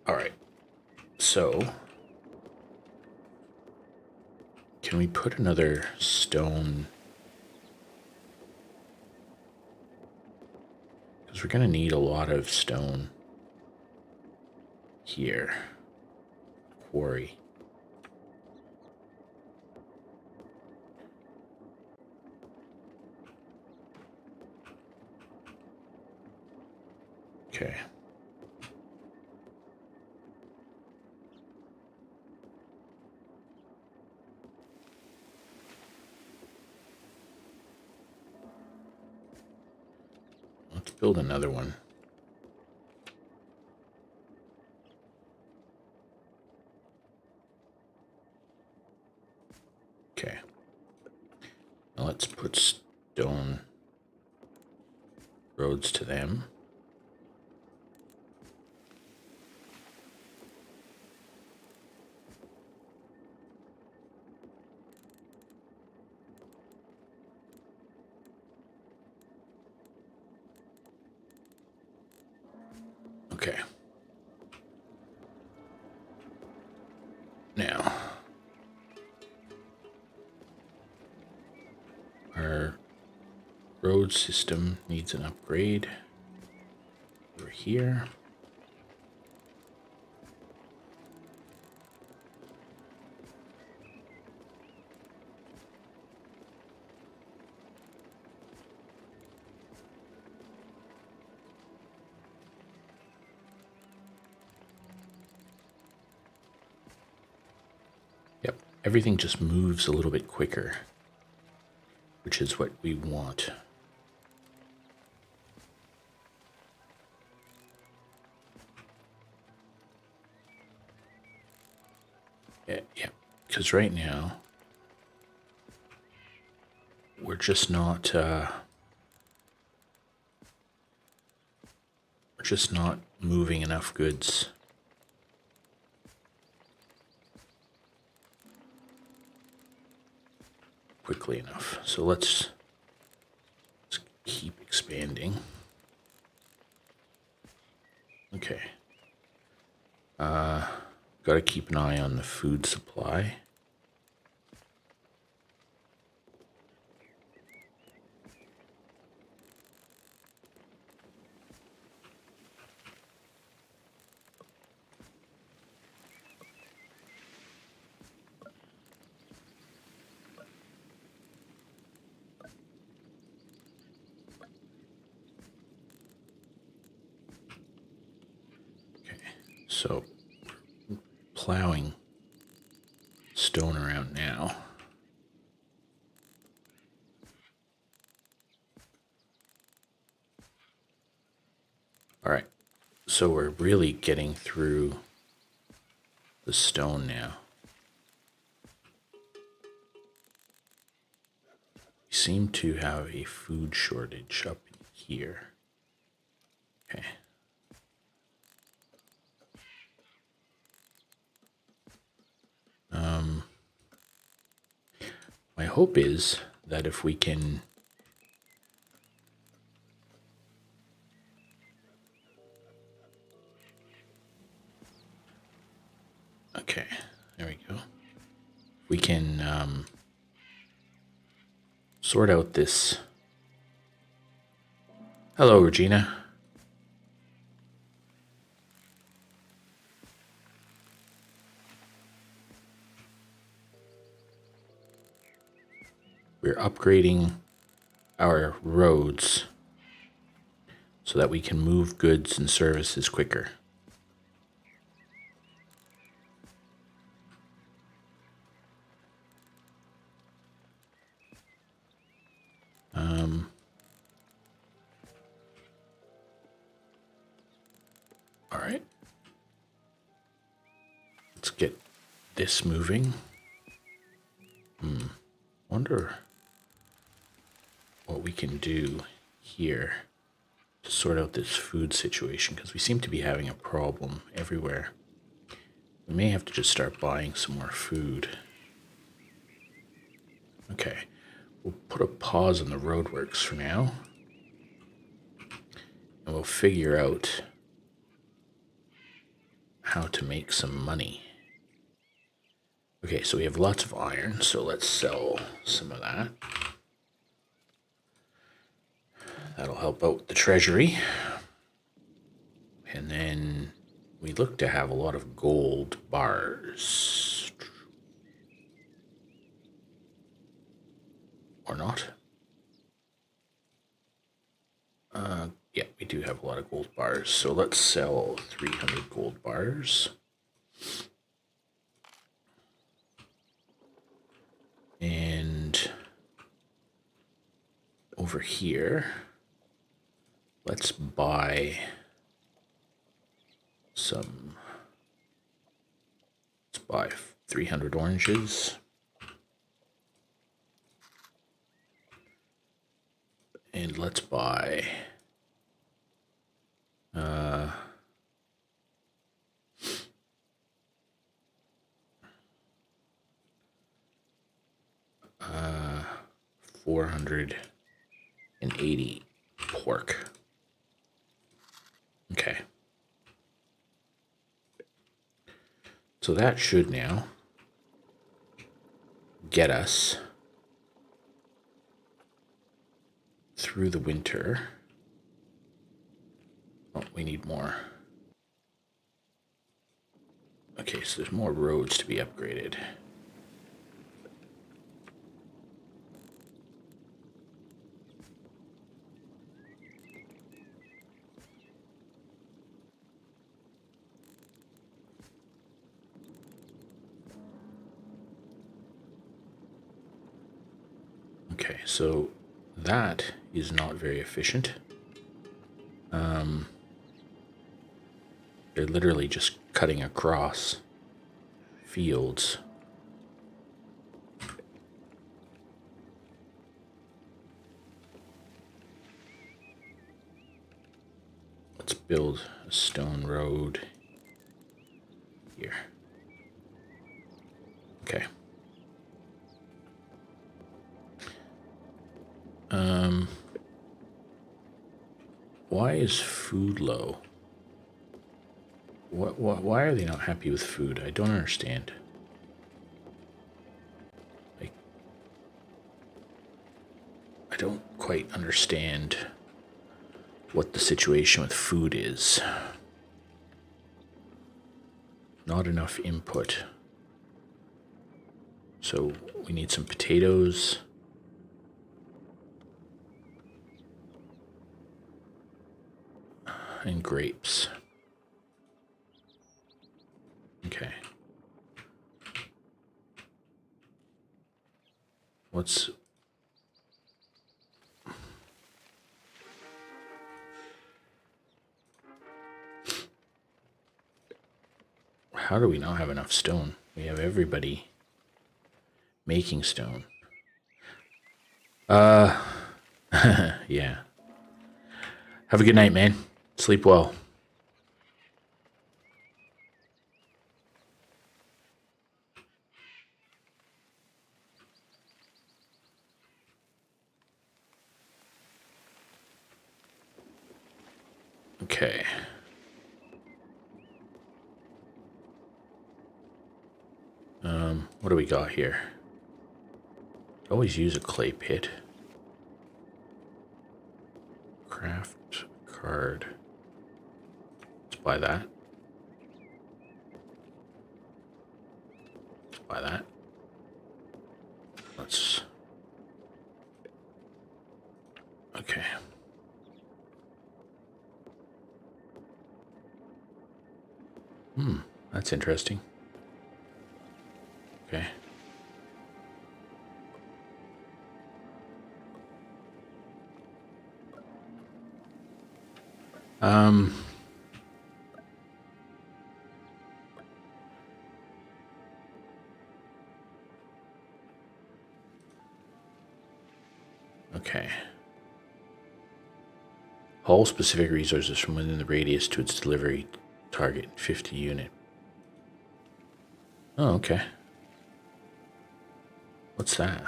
All right. So, can we put another stone? Because we're going to need a lot of stone here. Quarry. Okay. Let's build another one. Okay. Now let's put stone roads to them. Okay. Now, our road system needs an upgrade. Over here. everything just moves a little bit quicker, which is what we want. Yeah, because right now we're just not moving enough goods. Quickly enough. So let's keep expanding. Okay. Got to keep an eye on the food supply. Okay. So plowing stone around now. All right, so we're really getting through the stone now. We seem to have a food shortage up in here. Okay. My hope is that if we can okay, there we go. We can sort out this. Hello, Regina. We're upgrading our roads so that we can move goods and services quicker. All right. Let's get this moving. Wonder what we can do here to sort out this food situation, because we seem to be having a problem everywhere. We may have to just start buying some more food. Okay, we'll put a pause on the roadworks for now, and we'll figure out how to make some money. Okay, so we have lots of iron, so let's sell some of that. That'll help out the treasury. And then we look to have a lot of gold bars. Or not. Yeah, we do have a lot of gold bars. So let's sell 300 gold bars. And over here, let's buy some. Let's buy 300 oranges. And let's buy 480 pork. Okay. So that should now get us through the winter. Oh, we need more. Okay, so there's more roads to be upgraded. Okay, so that is not very efficient. They're literally just cutting across fields. Let's build a stone road here. Okay. Why is food low? Why are they not happy with food? I don't understand. Like, I don't quite understand what the situation with food is. Not enough input. So we need some potatoes. And grapes. Okay. What's... How do we not have enough stone? We have everybody making stone. Yeah. Have a good night, man. Sleep well. Okay. What do we got here? Always use a clay pit. Craft card. Let's buy that. Let's buy that. Let's... Okay. That's interesting. Okay. Okay. Haul specific resources from within the radius to its delivery target, 50 unit. Oh, okay. What's that?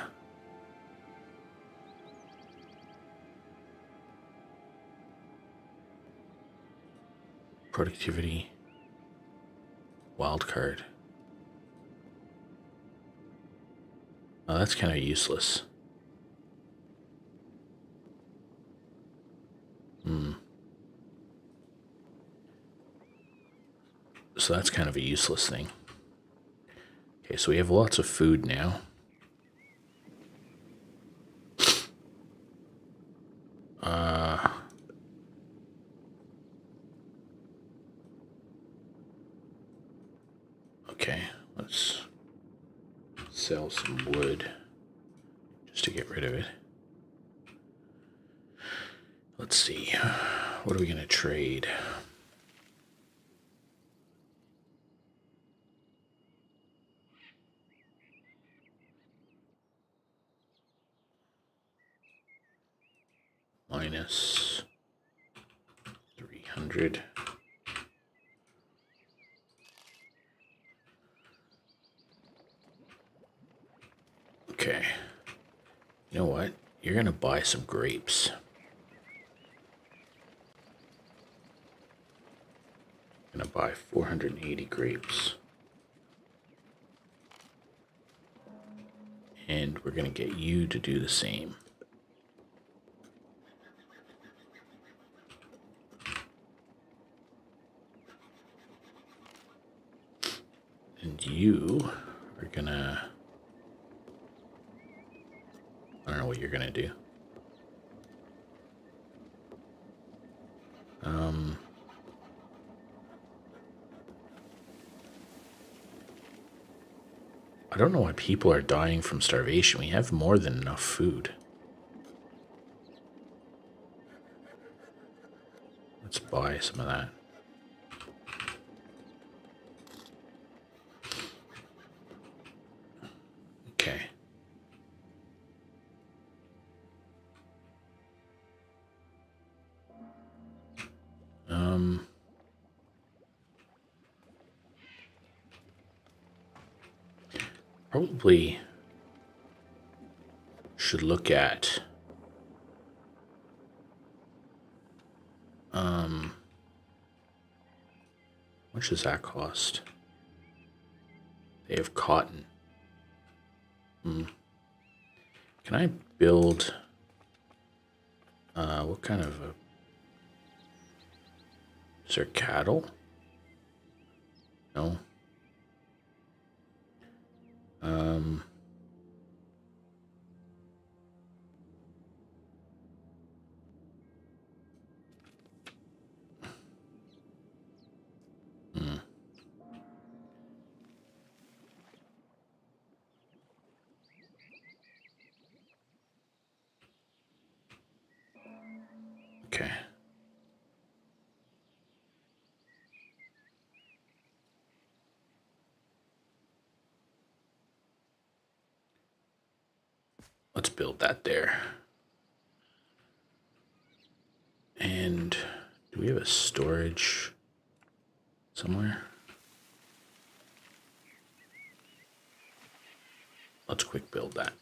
Productivity. Wildcard. Oh, that's kind of useless. So that's kind of a useless thing. Okay, so we have lots of food now. Okay, let's sell some wood just to get rid of it. Let's see, what are we going to trade? Minus 300. Okay. You know what? You're going to buy some grapes. I'm going to buy 480 grapes. And we're going to get you to do the same. And you are gonna... I don't know what you're gonna do. I don't know why people are dying from starvation. We have more than enough food. buy some of that. Okay. Probably should look at how much does that cost? They have cotton. Can I build what kind of a, is there cattle? No. Okay. Let's build that there. And do we have a storage somewhere? Let's quick build that.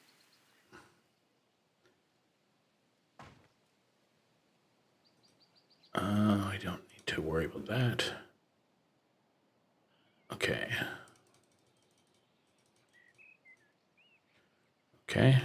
I don't need to worry about that. Okay. Okay.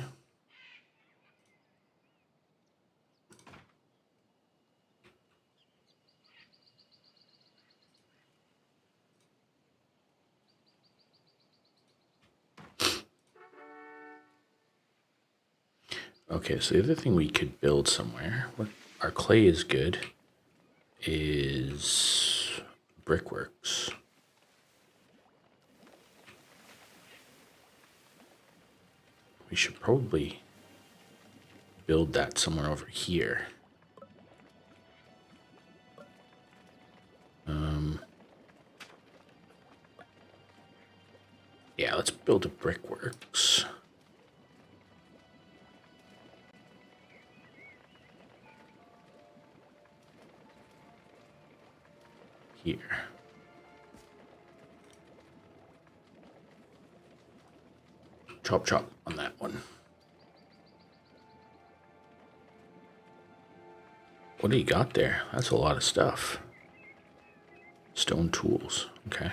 Okay, so the other thing we could build somewhere, what our clay is good, is brickworks. We should probably build that somewhere over here. Yeah, let's build a brickworks. Here. Chop chop on that one. What do you got there? That's a lot of stuff. Stone tools. Okay.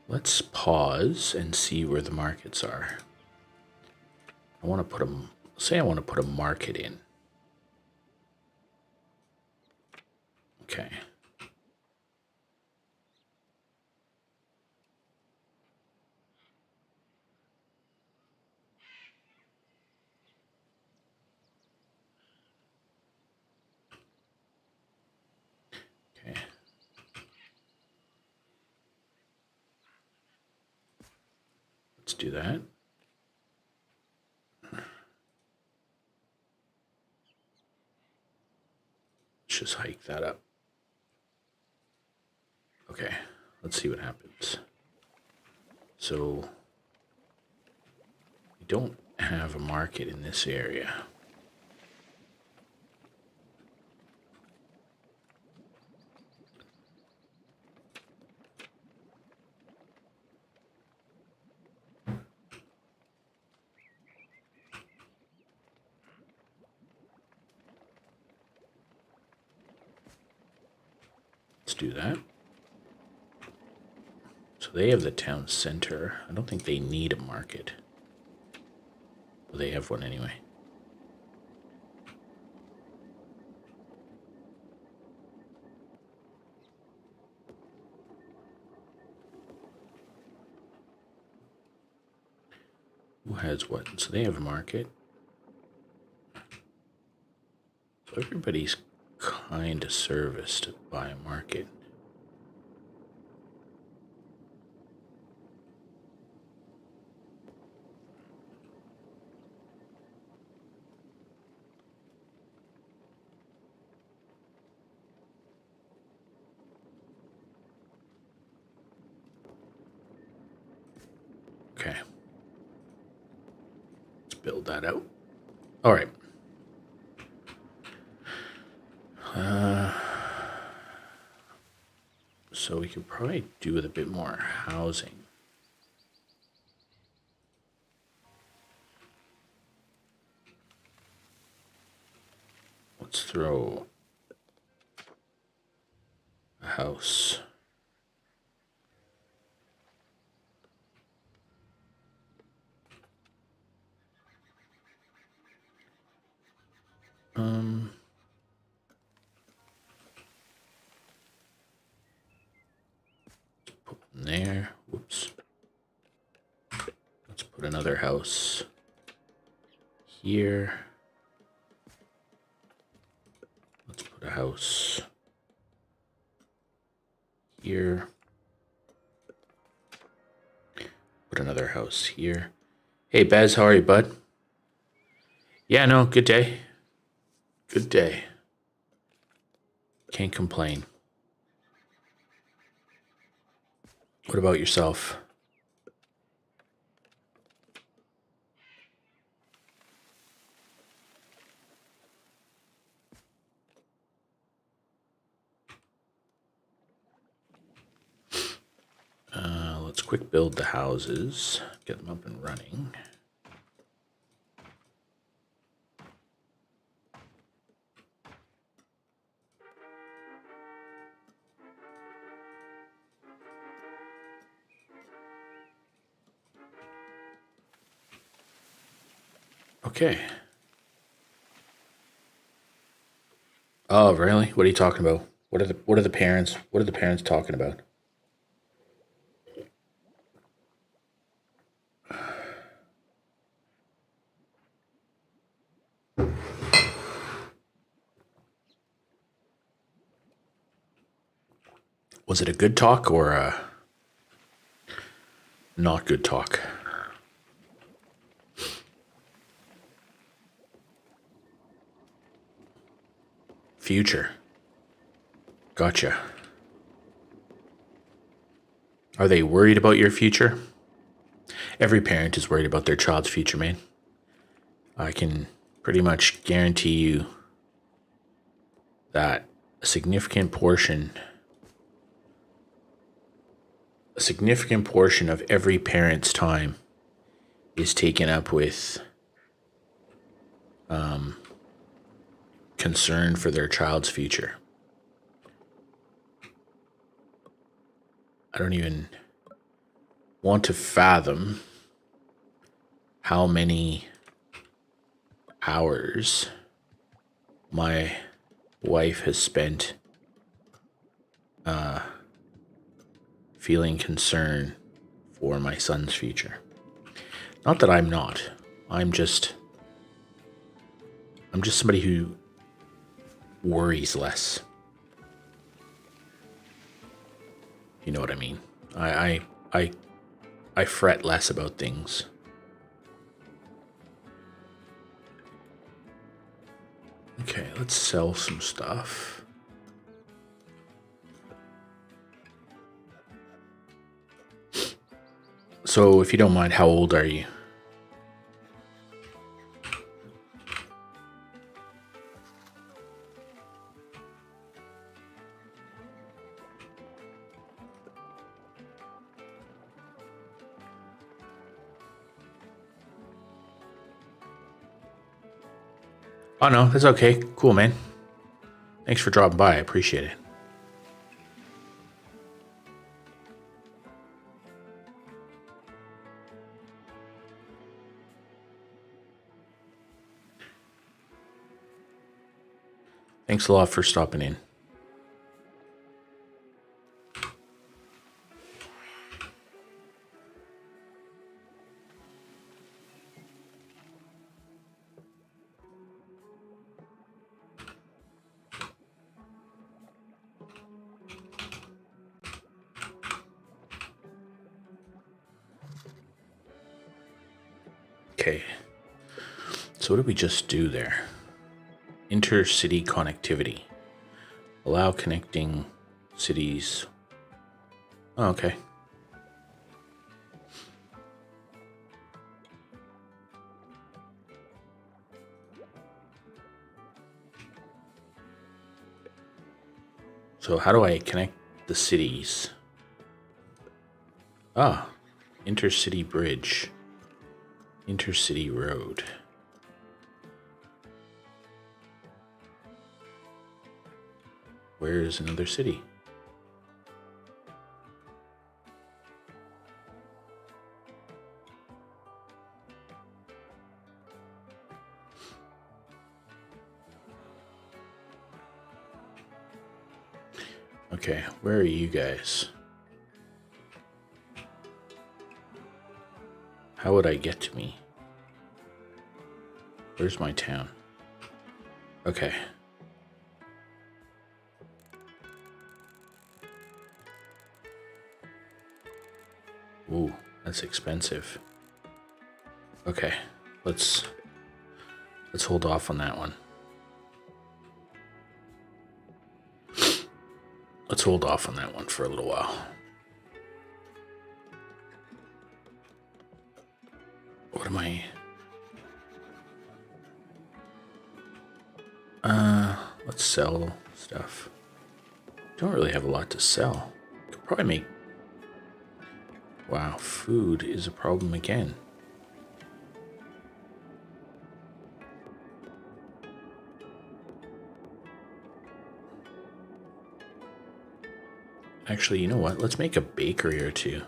Let's pause and see where the markets are. I want to put them, say I want to put a market in. Okay. Okay. Let's do that. Let's just hike that up. Okay, let's see what happens. So we don't have a market in this area. Let's do that. So they have the town center. I don't think they need a market. Well, they have one anyway. Who has what? So they have a market. So everybody's kind of serviced by a market. build that out. All right. So we could probably do with a bit more housing. Let's throw a house. Put one there. Whoops. Let's put another house here. Let's put a house here. Put another house here. Hey, Bez, how are you, bud? Yeah, no, good day. Good day. Can't complain. What about yourself? Let's quick build the houses, get them up and running. Okay. Oh, really? What are you talking about? What are the parents talking about? Was it a good talk or a not good talk? Future. Gotcha. Are they worried about your future? Every parent is worried about their child's future, man. I can pretty much guarantee you that a significant portion of every parent's time is taken up with concern for their child's future. I don't even want to fathom how many hours my wife has spent feeling concern for my son's future. Not that I'm not. I'm just somebody who worries less. You know what I mean? I fret less about things. Okay, let's sell some stuff. So, if you don't mind, how old are you? Oh, no, that's okay. Cool, man. Thanks for dropping by. I appreciate it. Thanks a lot for stopping in. Okay. So what did we just do there? Intercity connectivity. Allow connecting cities. Oh, okay. . So how do I connect the cities? Ah, intercity bridge. Intercity road. Where is another city? Okay, where are you guys? How would I get to me? Where's my town? Okay. Ooh, that's expensive. Okay, let's hold off on that one. Let's hold off on that one for a little while. What am I? Let's sell stuff. Don't really have a lot to sell. Could probably make... Wow, food is a problem again. Actually, you know what? Let's make a bakery or two.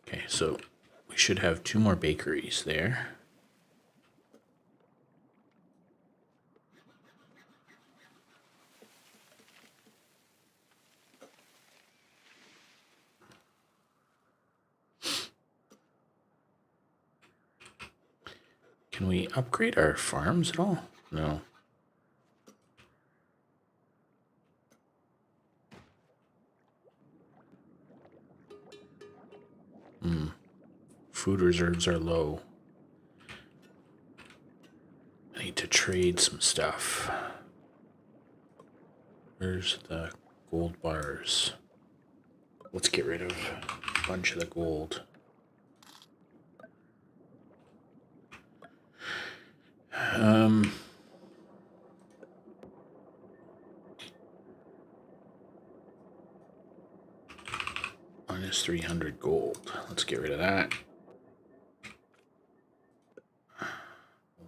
Okay, so we should have 2 more bakeries there. Can we upgrade our farms at all? No. Food reserves are low. I need to trade some stuff. Where's the gold bars? Let's get rid of a bunch of the gold. Minus 300 gold. Let's get rid of that.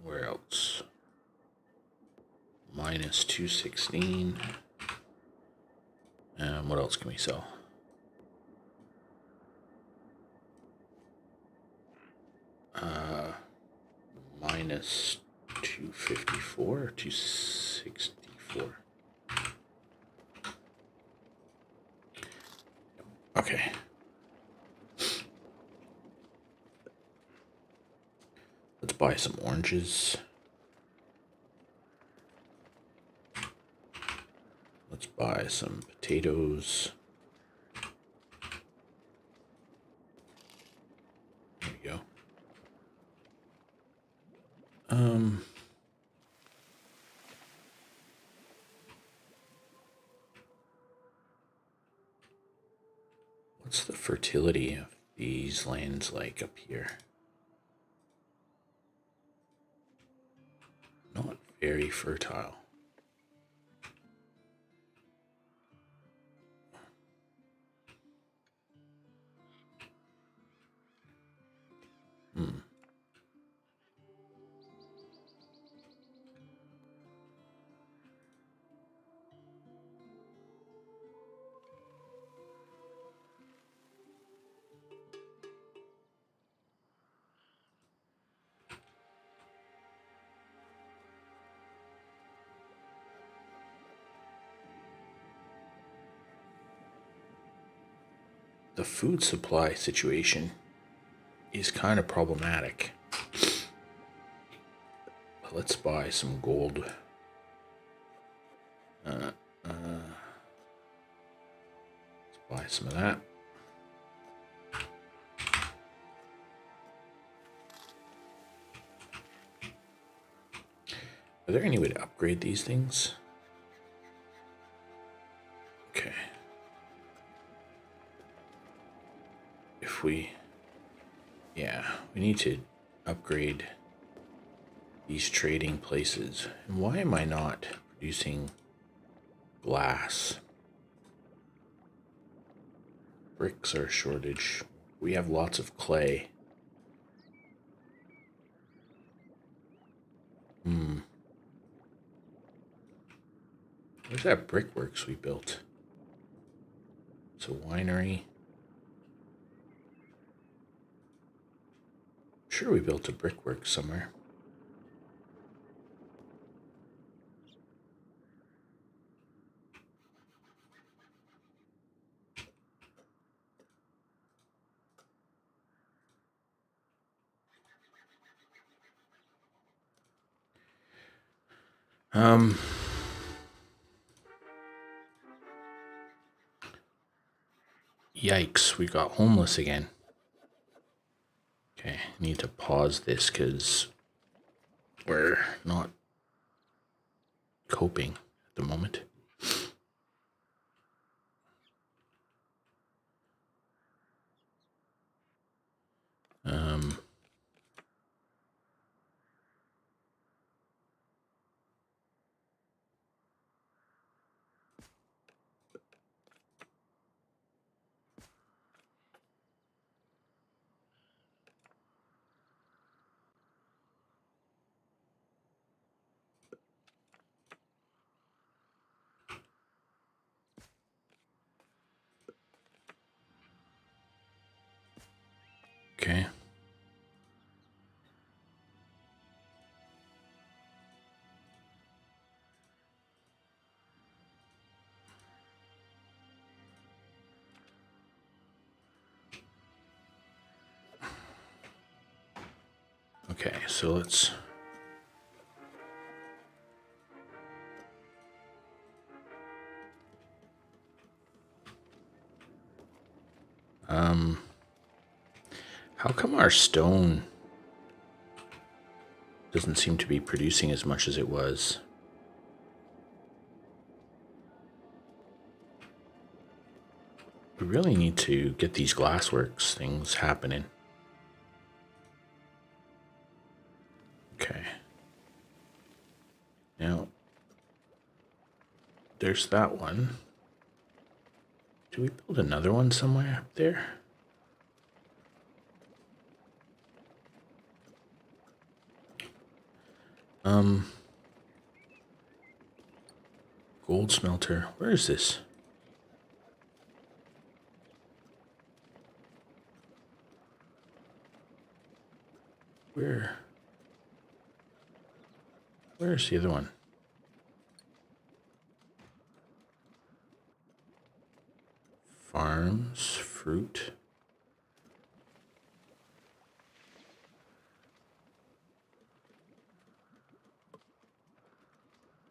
Where else? Minus 216. What else can we sell? Minus 254 or 264. Okay. Let's buy some oranges. Let's buy some potatoes. There we go. What's the fertility of these lands like up here? Not very fertile. The food supply situation is kind of problematic. Let's buy some gold. Buy some of that. Are there any way to upgrade these things? Okay. If we... Yeah, we need to upgrade these trading places. And why am I not producing glass? Bricks are a shortage. We have lots of clay. Where's that brickworks we built? It's a winery. I'm sure we built a brickworks somewhere. Yikes, we got homeless again. Okay, need to pause this because we're not coping at the moment. Okay. Okay, so let's... How come our stone doesn't seem to be producing as much as it was? We really need to get these glassworks things happening. Okay. Now, there's that one. Do we build another one somewhere up there? Gold smelter. Where is this? Where's the other one? Farms, fruit.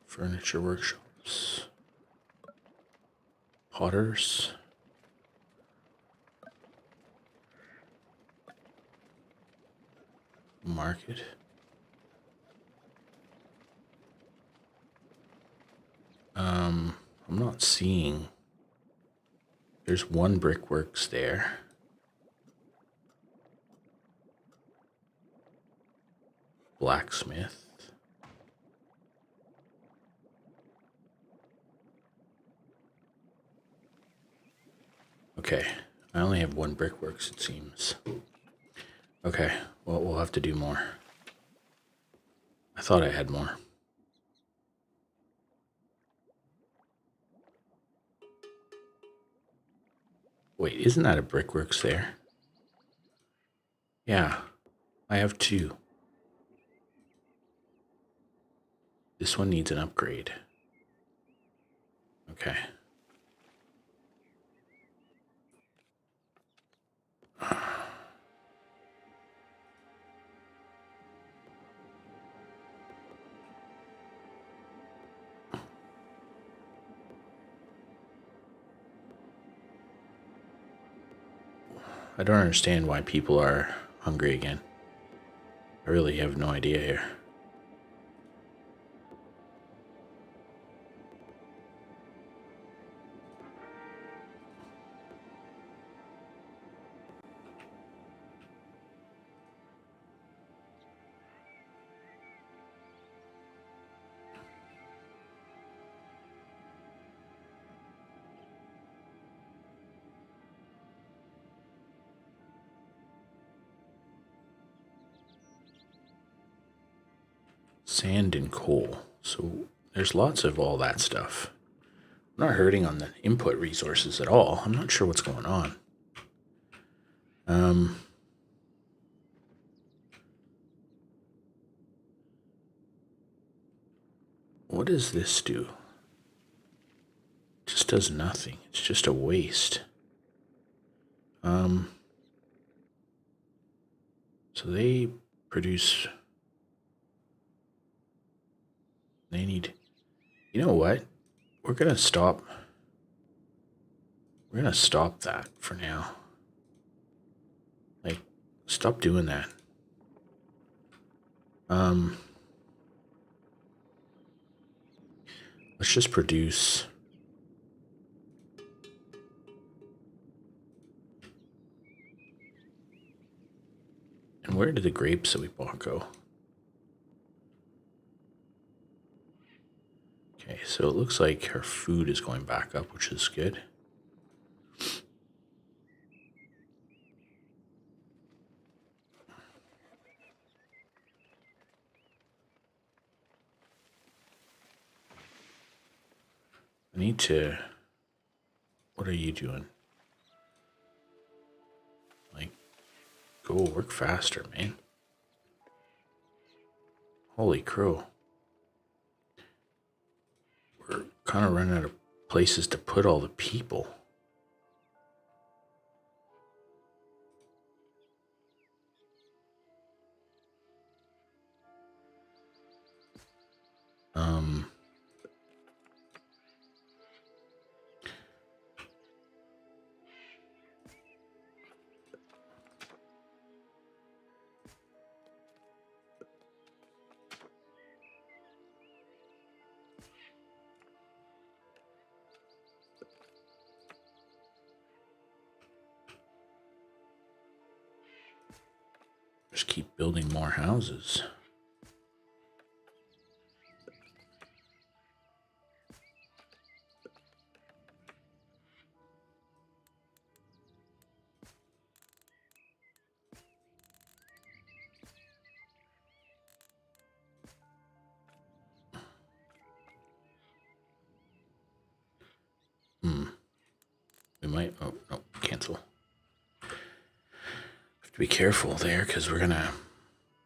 Furniture workshops. Potters. Market. I'm not seeing. There's one brickworks there. Blacksmith. Okay, I only have one brickworks, it seems. Okay, well, we'll have to do more. I thought I had more. Wait, isn't that a brickworks there? Yeah, I have two. This one needs an upgrade. Okay. I don't understand why people are hungry again. I really have no idea here. Sand and coal. So there's lots of all that stuff. I'm not hurting on the input resources at all. I'm not sure what's going on. What does this do? It just does nothing. It's just a waste. So they produce. They need. You know what? We're gonna stop. We're gonna stop that for now. Like, stop doing that. Let's just produce. And where did the grapes that we bought go? Okay, so it looks like her food is going back up, which is good. I need to. What are you doing? Like, go work faster, man. Holy crow. We're kind of running out of places to put all the people. Just keep building more houses. We might. Oh, no, cancel. Have to be careful there because we're gonna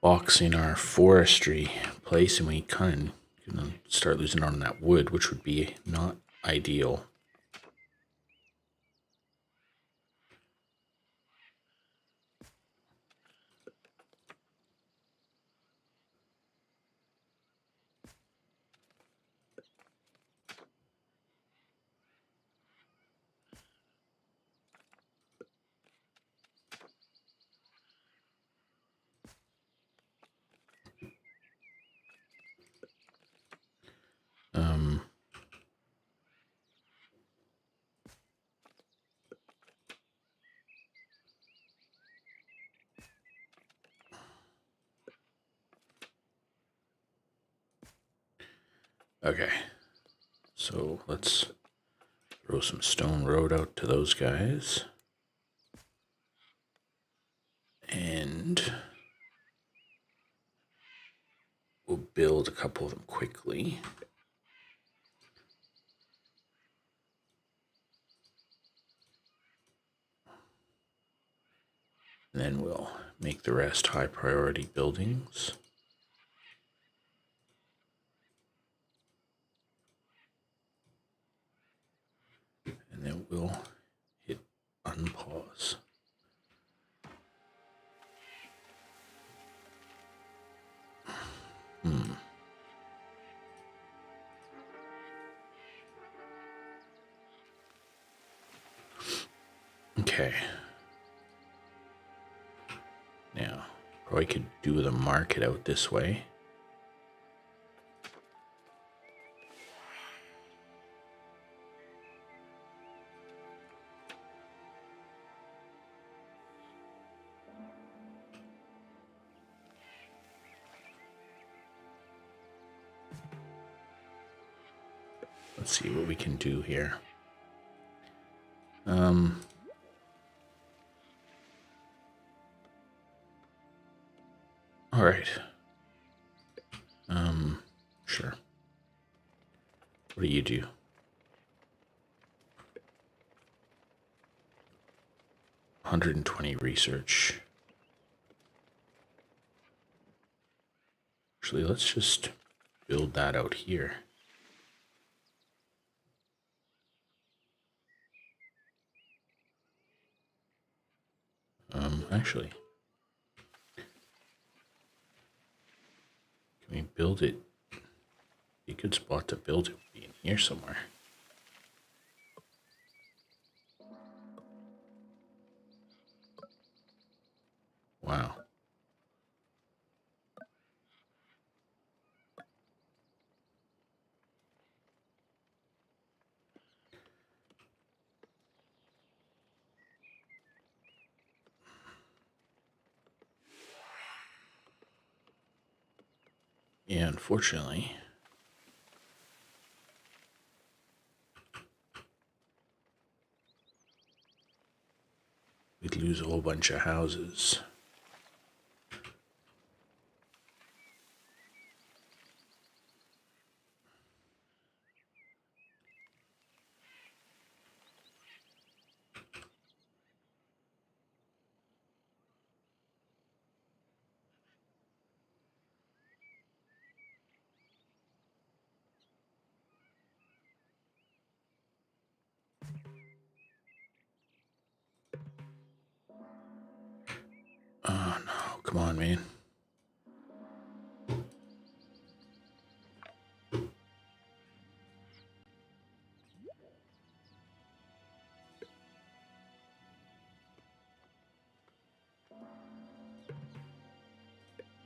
box in our forestry place and we kind of gonna start losing out on that wood, which would be not ideal. Okay, so let's throw some stone road out to those guys. And we'll build a couple of them quickly. And then we'll make the rest high priority buildings. And then we'll hit unpause. Okay. Probably could do the market out this way. Let's see what we can do here. All right. Sure. What do you do? $120 research. Actually, let's just build that out here. Actually, can we build it? A good spot to build it would be in here somewhere. Wow. Yeah, unfortunately. We'd lose a whole bunch of houses. Oh no, come on, man.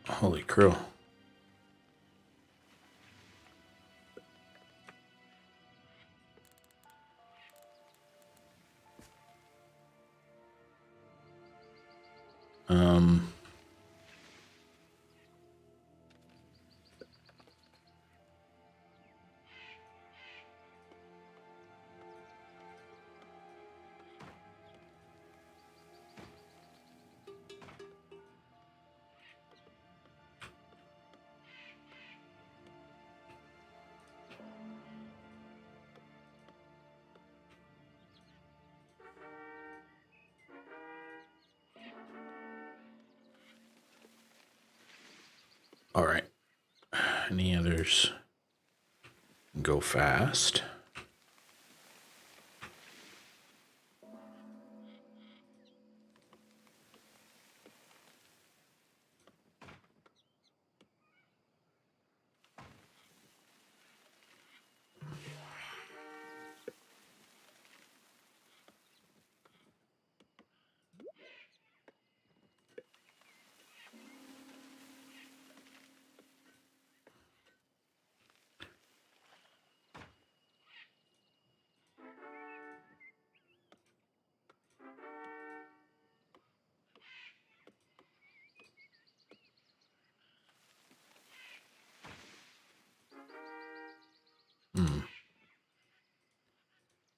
Holy crow. All right. Any others? Go fast.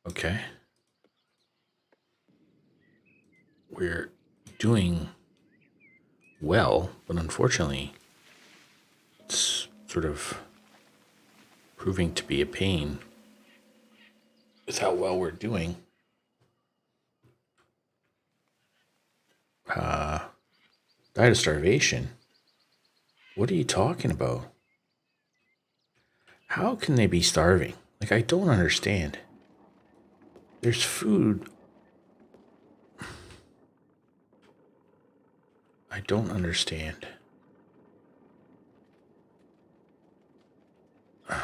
Okay. We're doing well, but unfortunately, it's sort of proving to be a pain with how well we're doing. Died of starvation? What are you talking about? How can they be starving? Like, I don't understand. There's food. I don't understand. I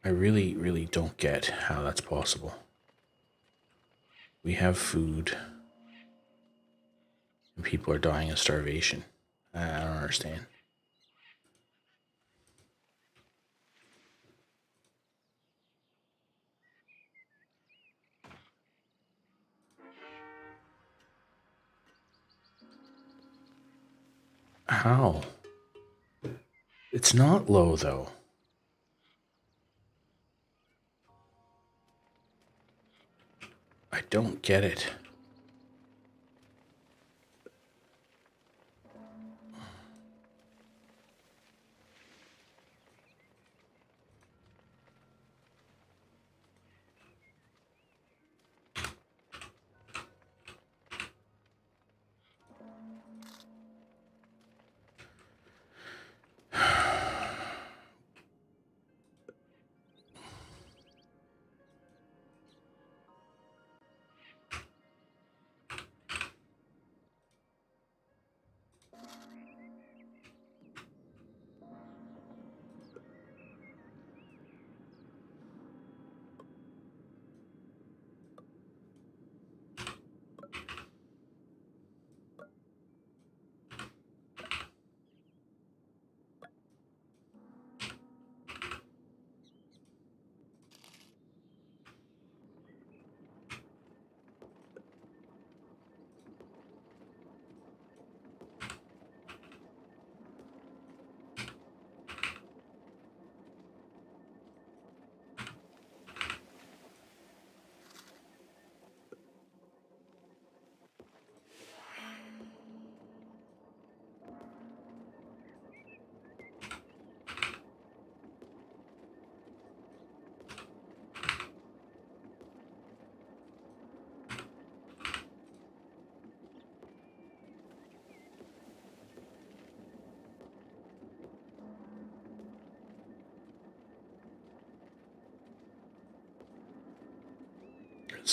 really, really don't get how that's possible. We have food. and people are dying of starvation. I don't understand. How? It's not low, though. I don't get it.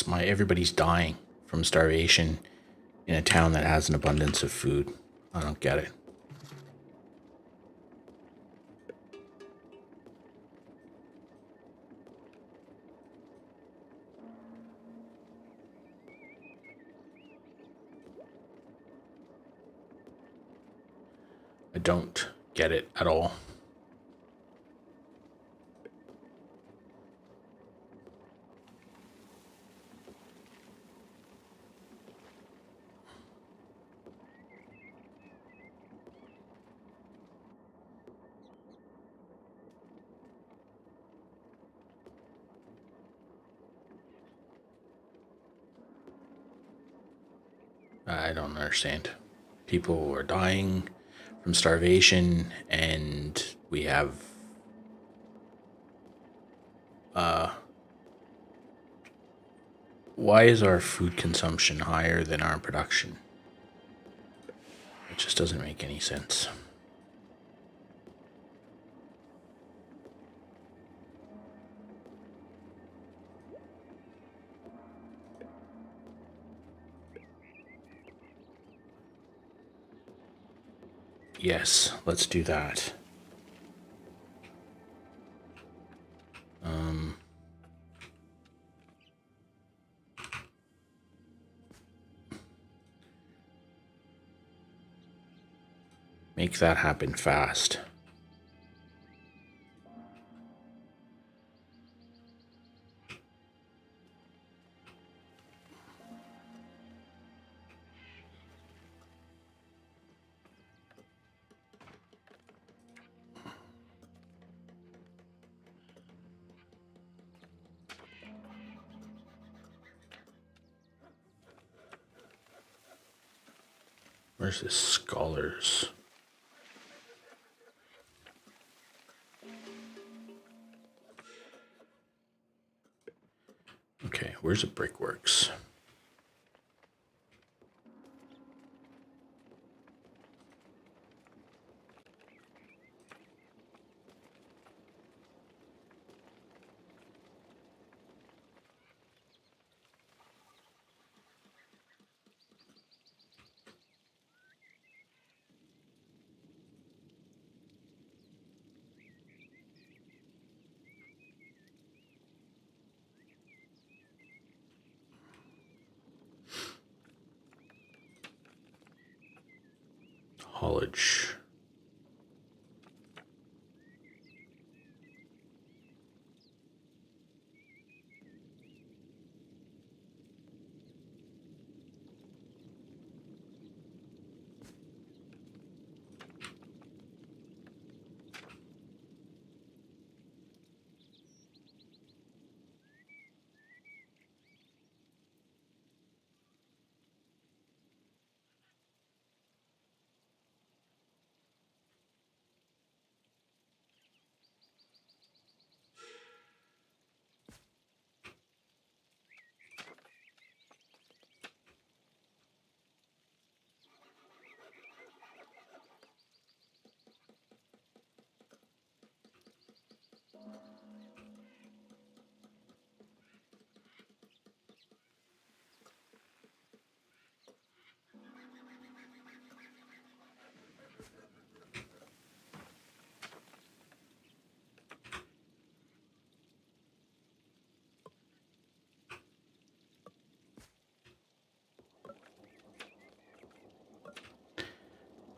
Everybody's dying from starvation in a town that has an abundance of food. I don't get it. I don't get it at all. I don't understand. People are dying from starvation, and we have why is our food consumption higher than our production? It just doesn't make any sense. Yes, let's do that. Make that happen fast. Where's the scholars? Okay, where's the brickworks? haulage.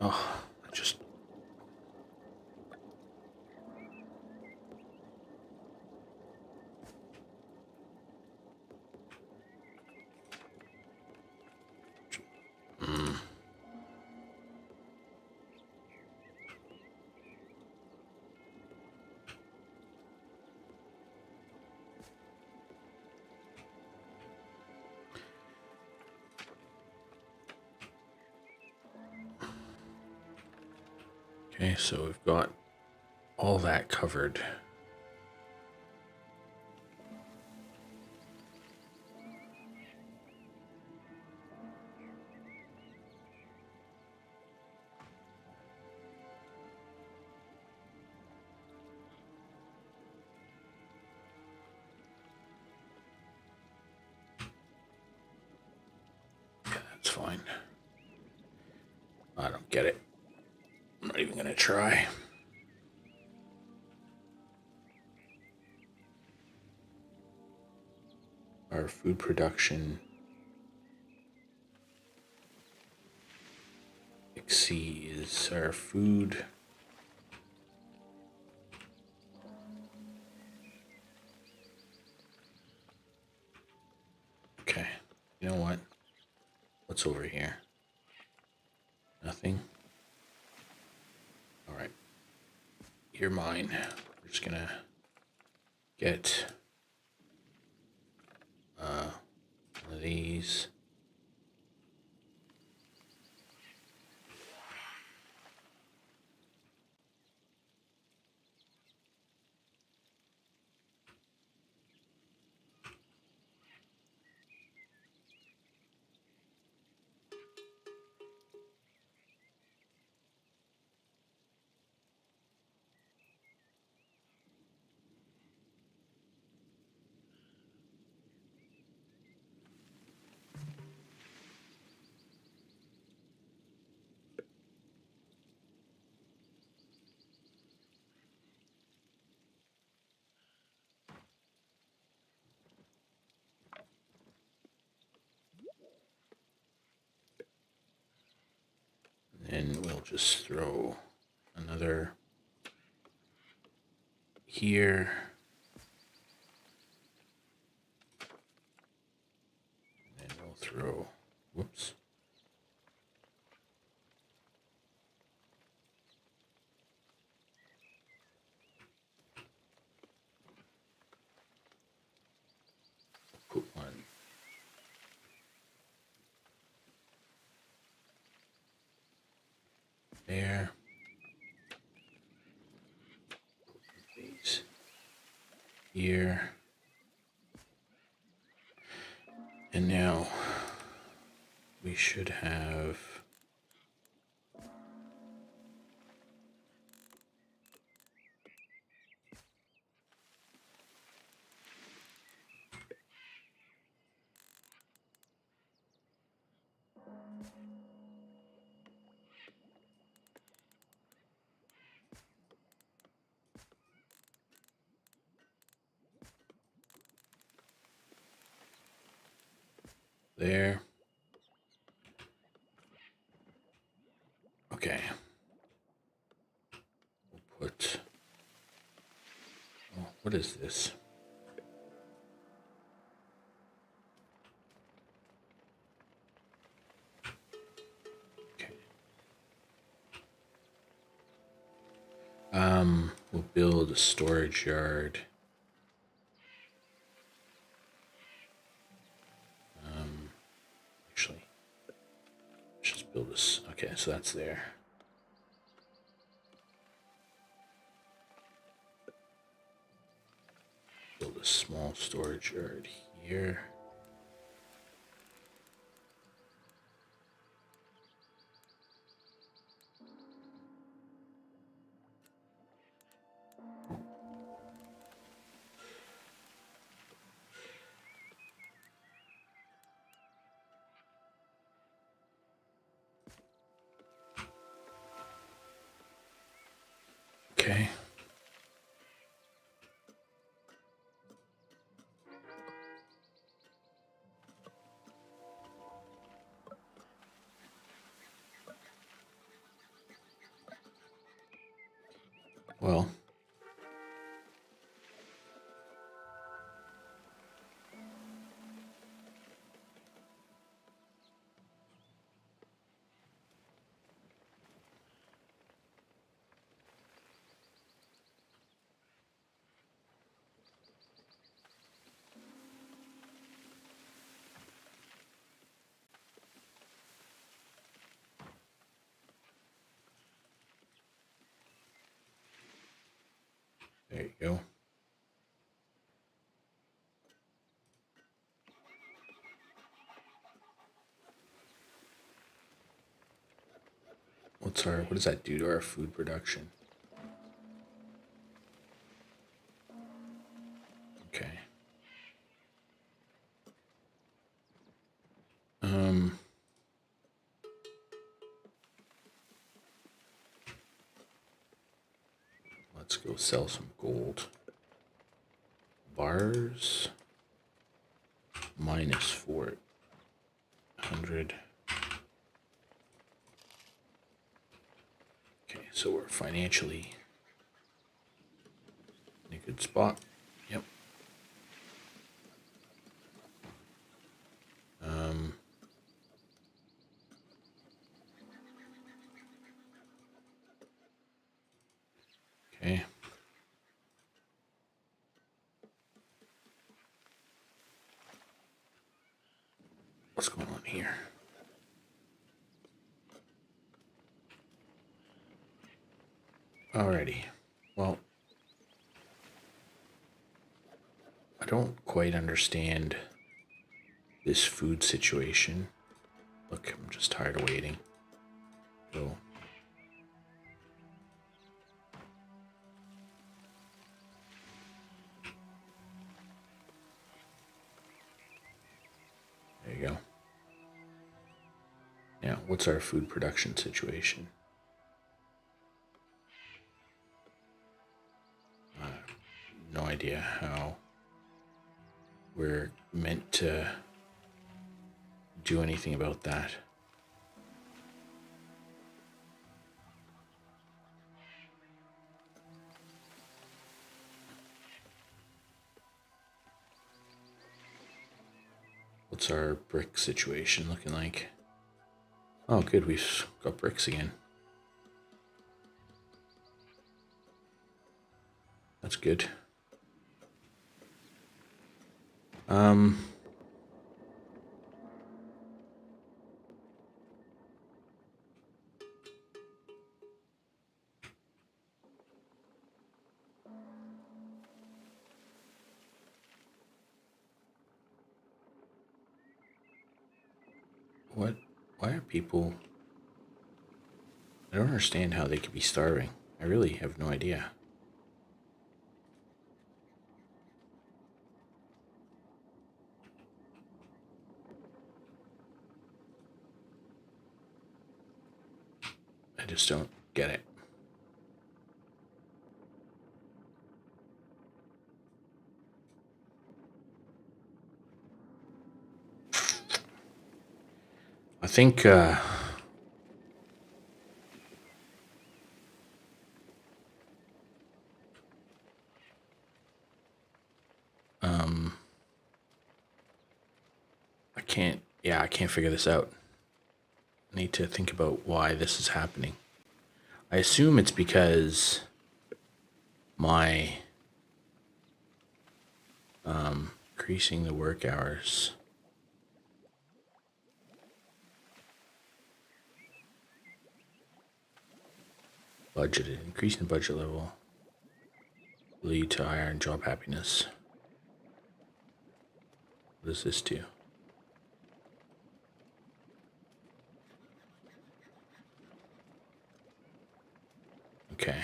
Oh, I just... Okay, so we've got all that covered. Yeah, that's fine. I don't get it. I'm not even gonna try. Our food production exceeds our food. Okay, you know what? What's over here? Nothing? All right. You're mine. We're just gonna get one of these. And we'll just throw another here. And we'll throw, whoops. Put one there. Put these here. And now we should have there. Okay, What is this? Okay. We'll build a storage yard. Actually, let's just build this. Okay, so that's there. Build a small storage yard here. Okay. Well, there you go. What does that do to our food production? Okay. Let's go sell some gold. Bars. Minus 400. Okay, so we're financially in a good spot. Yep. Okay. What's going on here? Alrighty. Well, I don't quite understand this food situation. Look, I'm just tired of waiting. So, there you go. Now, what's our food production situation? No idea how we're meant to do anything about that. What's our brick situation looking like? Oh, good, we've got bricks again. That's good. Why are people... I don't understand how they could be starving. I really have no idea. I just don't get it. I think I can't figure this out. I need to think about why this is happening. I assume it's because my increasing the work hours. Budgeted. Increasing the budget level lead to higher job happiness. What does this do? Okay.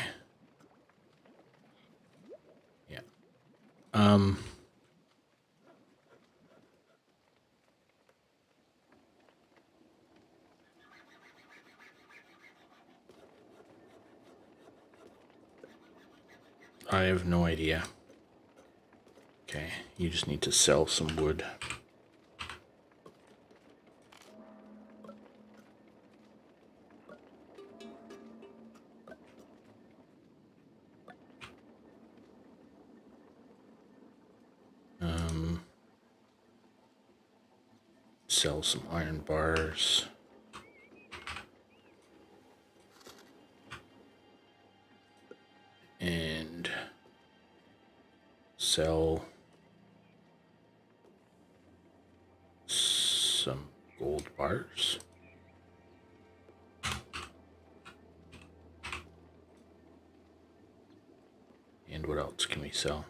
Yeah. I have no idea. Okay, you just need to sell some wood. Sell some iron bars. And sell some gold bars. And what else can we sell?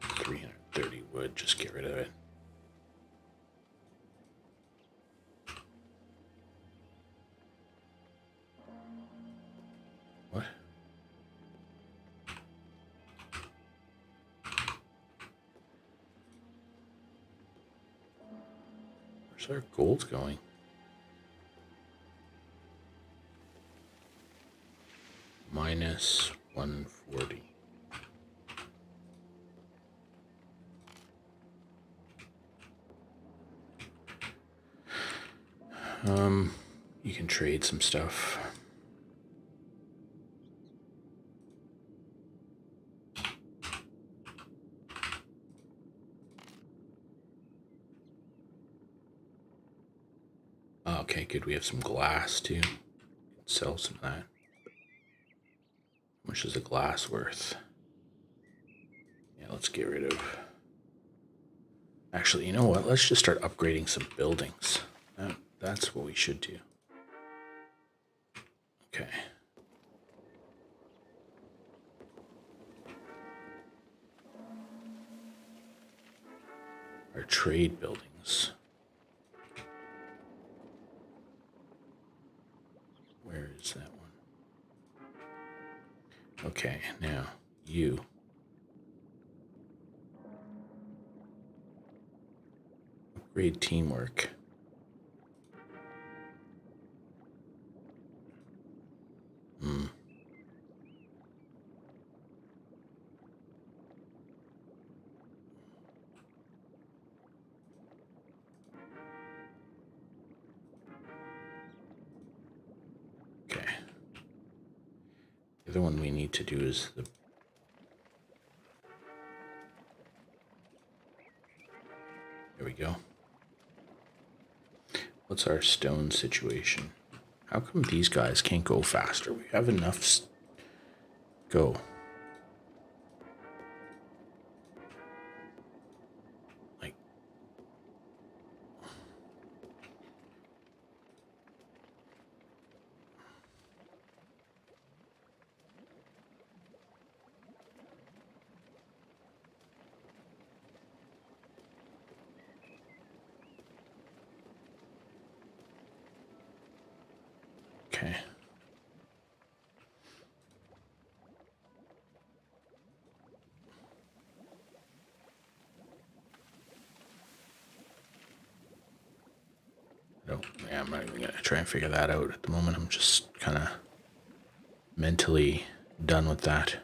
330 wood, just get rid of it. What? Where's our gold going? Minus 140. You can trade some stuff. Okay, good. We have some glass too. Sell some of that. How much is a glass worth? Yeah, let's get rid of. Actually, you know what? Let's just start upgrading some buildings. That's what we should do. Okay. Our trade buildings. Where is that one? Okay, now you. Upgrade teamwork. Okay. The other one we need to do is the. There we go. What's our stone situation? How come these guys can't go faster? We have enough. Go. Like. Okay. No, yeah, I'm not even gonna try and figure that out at the moment. I'm just kind of mentally done with that.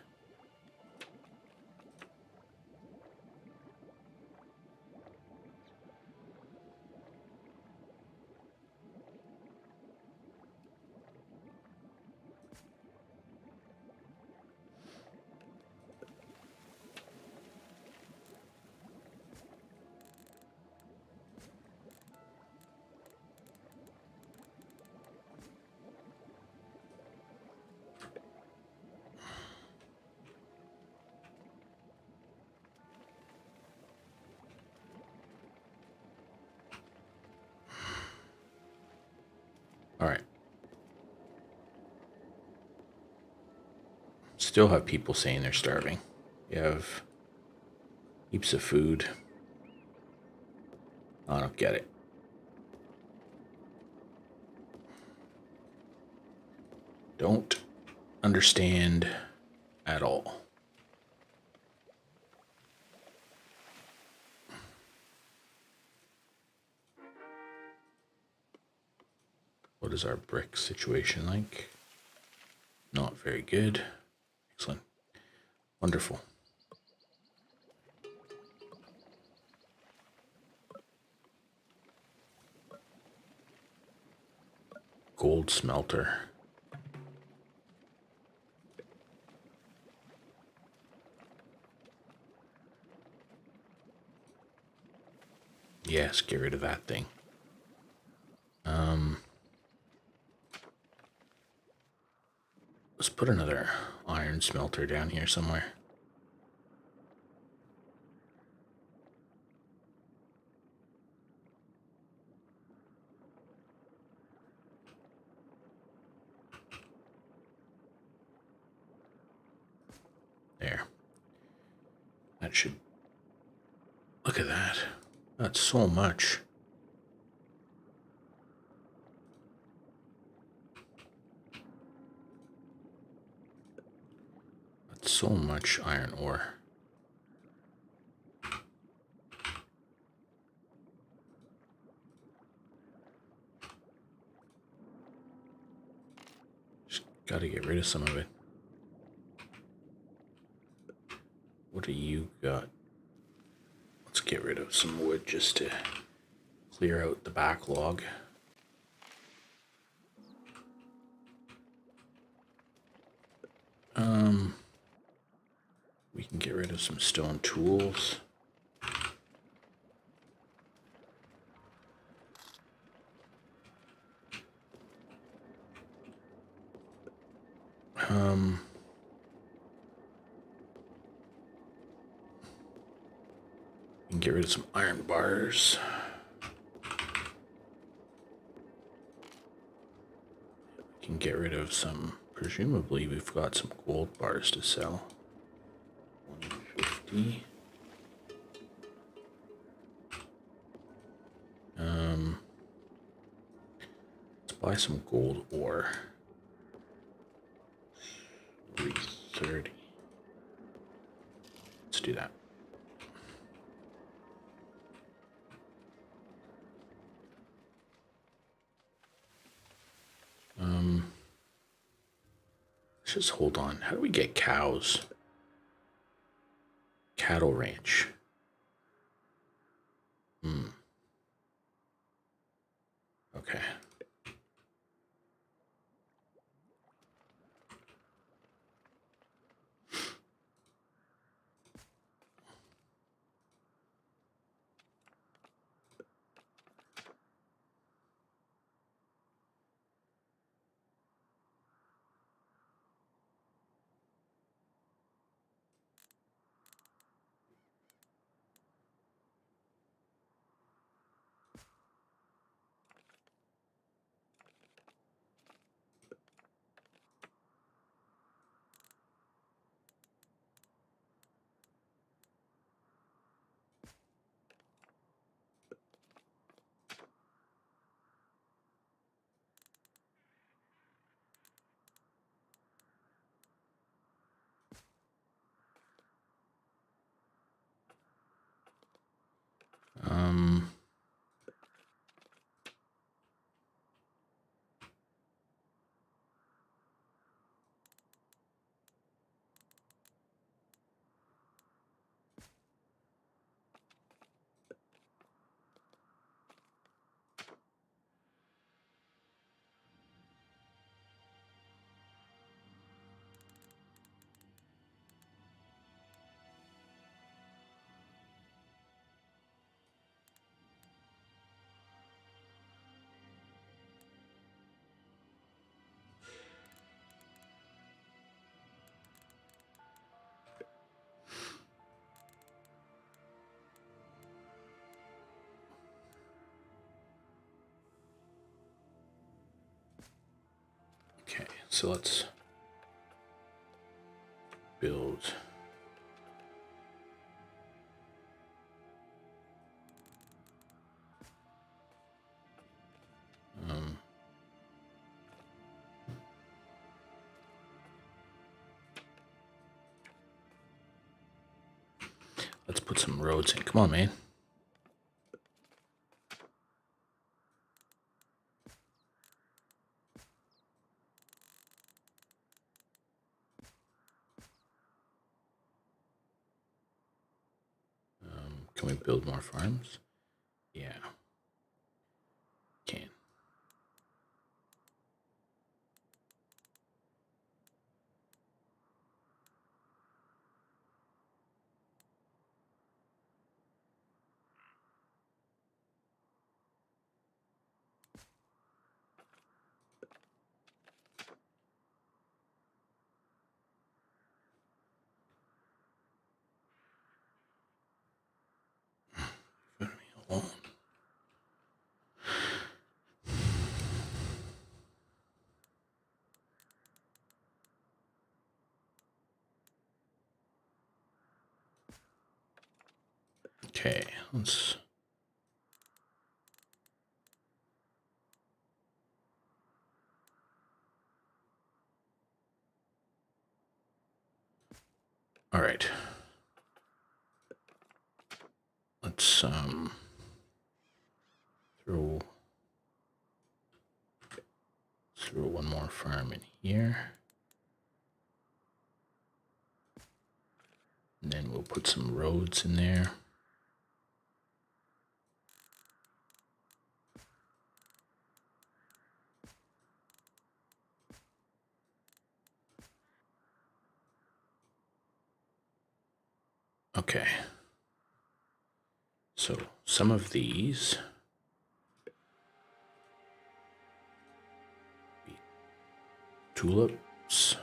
Still have people saying they're starving. You have heaps of food. I don't get it. Don't understand at all. What is our brick situation like? Not very good. Excellent. Wonderful. Gold smelter. Yes, get rid of that thing. Let's put another iron smelter down here somewhere. There. That should... Look at that. That's so much. That's so much iron ore. Just gotta get rid of some of it. What do you got? Let's get rid of some wood just to clear out the backlog. We can get rid of some stone tools. We can get rid of some iron bars. We can get rid of some, presumably we've got some gold bars to sell. 150. Let's buy some gold ore. 330. Let's do that. Let's just hold on. How do we get cows? Cattle ranch. Okay. Okay, so let's Let's put some roads in. Come on, man. Can we build more farms? Yeah. Can. Leave me alone. Okay, let's... All right. Let's throw one more farm in here. And then we'll put some roads in there. Okay. So some of these tulips,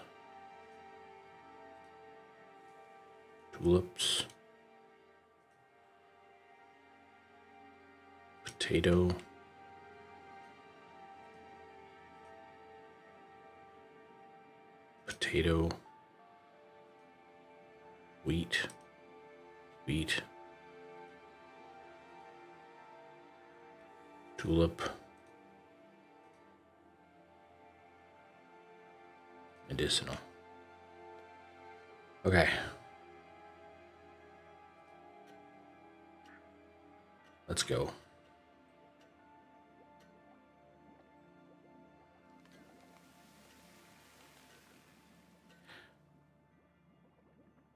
potato, wheat, tulip, medicinal. Okay. Let's go.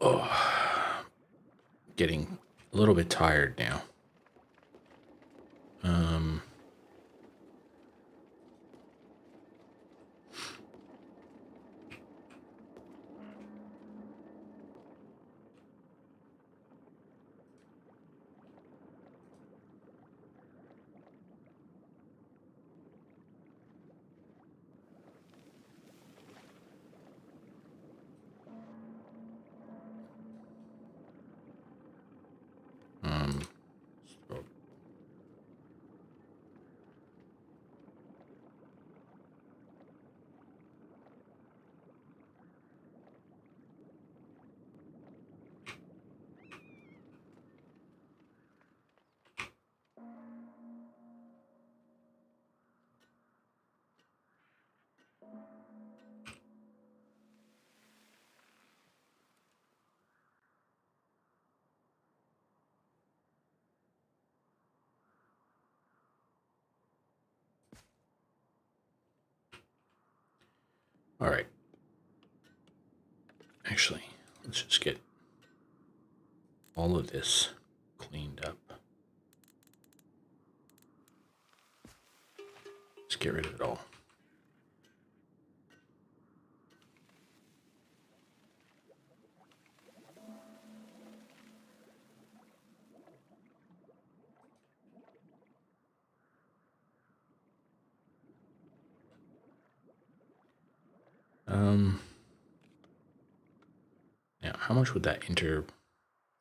Oh, getting a little bit tired now. All right. Actually, let's just get all of this cleaned up. Let's get rid of it all. Now, how much would that inter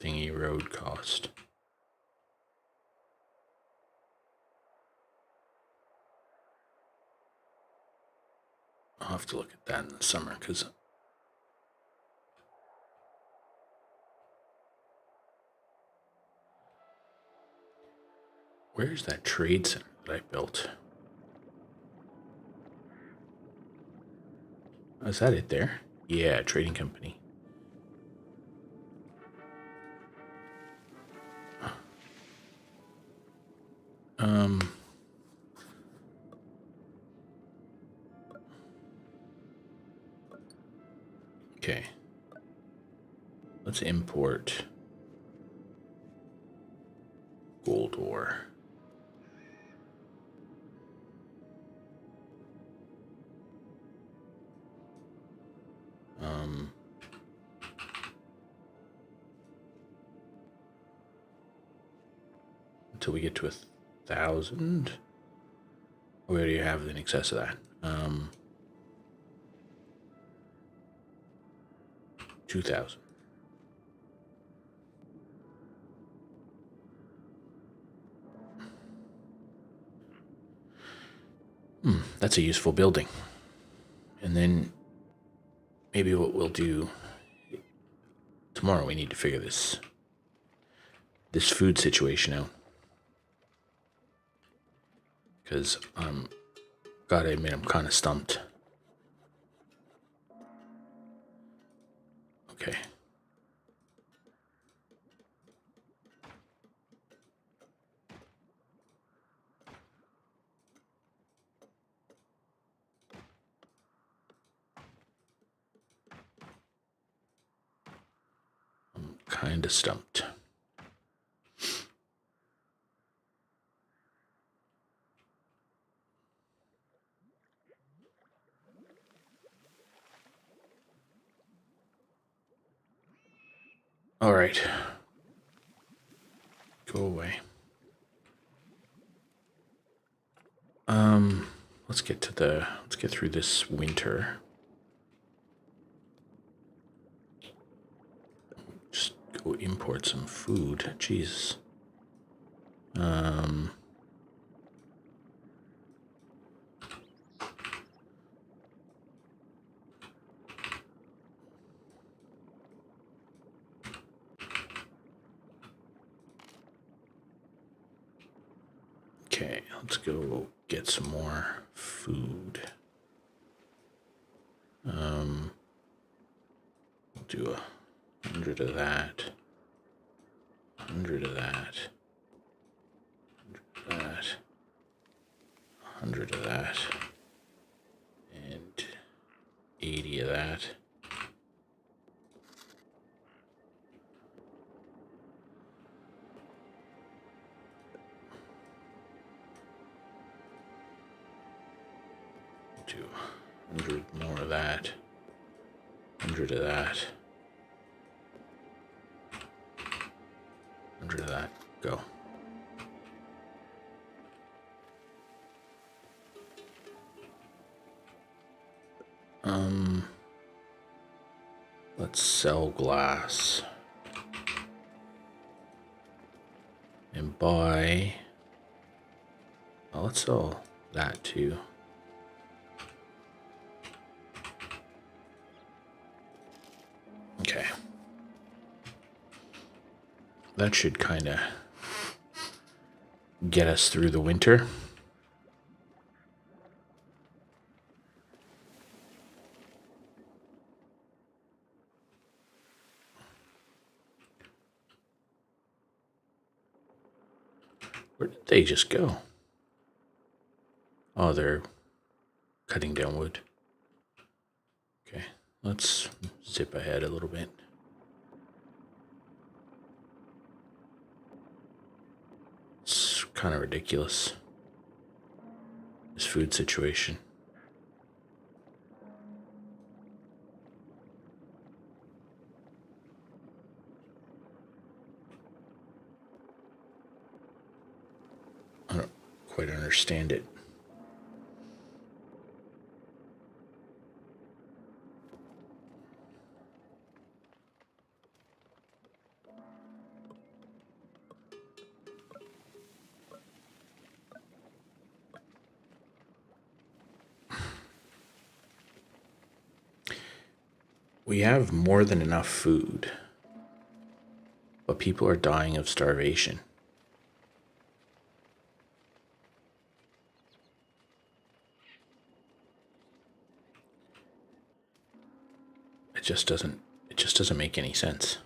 thingy road cost? I'll have to look at that in the summer because where's that trade center that I built? Oh, is that it there? Yeah, trading company. Okay. Let's import gold ore. Until we get to 1,000. We already have in excess of that. 2,000. That's a useful building. And then maybe what we'll do tomorrow, we need to figure this food situation out. Because gotta admit, I'm kind of stumped. Okay. I'm kind of stumped. All right. Go away. Let's get through this winter. Just go import some food. Jesus. Okay, let's go get some more food. We'll do 100 of that, 100 of that, 100 of that, 100 of that, and 80 of that. Do 100 more of that, 100 of that, 100 of that, go. Let's sell glass and buy. Well, let's sell that too. Okay. That should kind of get us through the winter. Where did they just go? Oh, they're cutting down wood. Okay, let's zip ahead a little bit. It's kind of ridiculous, this food situation. I don't quite understand it. We have more than enough food, but people are dying of starvation. It just doesn't make any sense.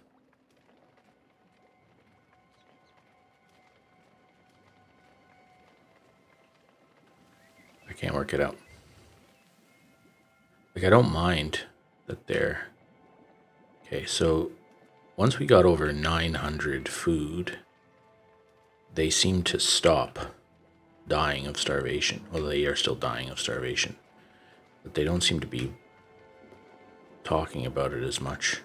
can't work it out. Like, I don't mind that they're... Okay, so once we got over 900 food, they seem to stop dying of starvation. Well, they are still dying of starvation, but they don't seem to be talking about it as much.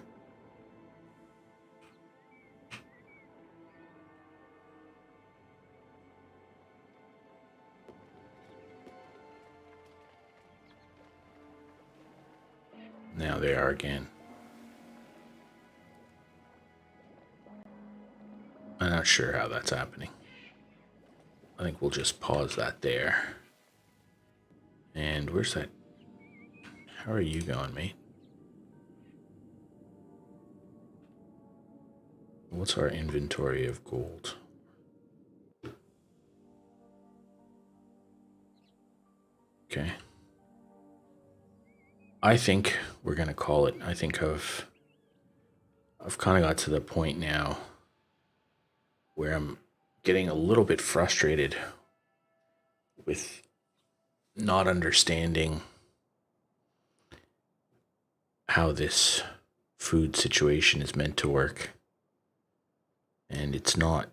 Now they are again. I'm not sure how that's happening. I think we'll just pause that there. And where's that? How are you going, mate? What's our inventory of gold? Okay. I think we're gonna call it. I think I've kind of got to the point now where I'm getting a little bit frustrated with not understanding how this food situation is meant to work. And it's not.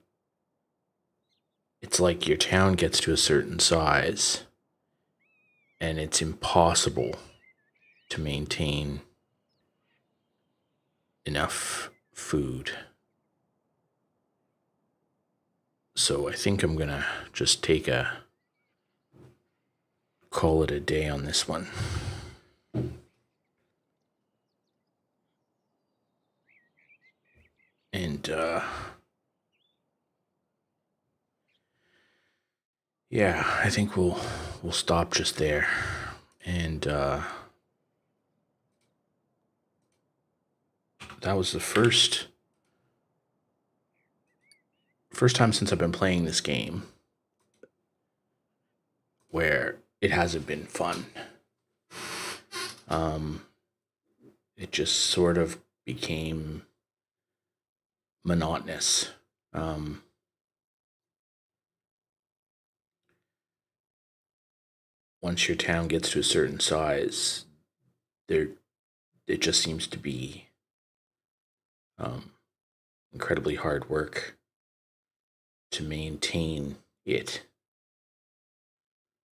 It's like your town gets to a certain size and it's impossible to maintain enough food. So I think I'm gonna just call it a day on this one. And yeah, I think we'll stop just there. And that was the first time since I've been playing this game where it hasn't been fun. It just sort of became monotonous. Once your town gets to a certain size, it just seems to be incredibly hard work to maintain it.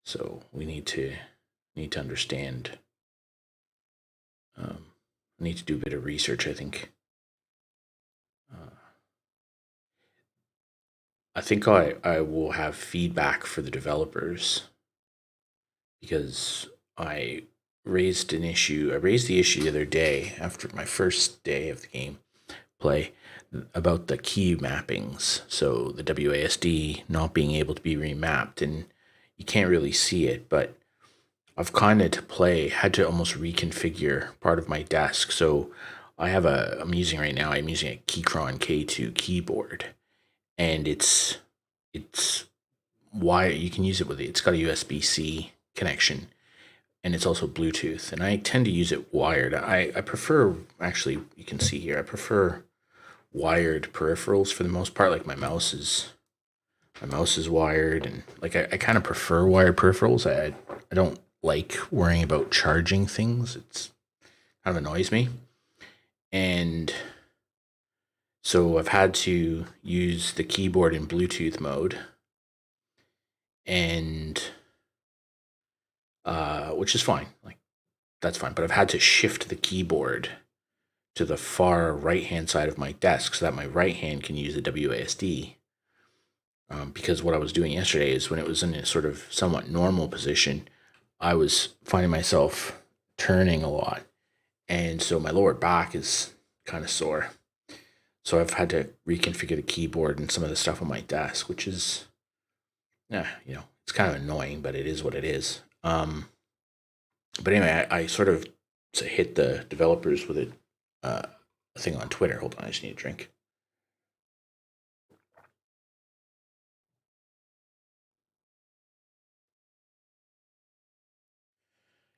So we need to understand. Need to do a bit of research, I think. I think I will have feedback for the developers because I raised the issue the other day after my first day of the game play about the key mappings. So the WASD not being able to be remapped, and you can't really see it, but I've kind of had to almost reconfigure part of my desk. So I'm using a Keychron K2 keyboard, and it's wire. You can use it it's got a USB-C connection, and it's also Bluetooth. And I tend to use it wired. I prefer, actually, you can see here, I prefer wired peripherals for the most part. Like my mouse is wired, and like I kind of prefer wired peripherals. I don't like worrying about charging things. It's kind of annoys me. And so I've had to use the keyboard in Bluetooth mode, and which is fine. Like, that's fine. But I've had to shift the keyboard to the far right-hand side of my desk so that my right hand can use the WASD. Because what I was doing yesterday is when it was in a sort of somewhat normal position, I was finding myself turning a lot. And so my lower back is kind of sore. So I've had to reconfigure the keyboard and some of the stuff on my desk, which is, it's kind of annoying, but it is what it is. But anyway, I sort of hit the developers with a thing on Twitter. Hold on, I just need a drink.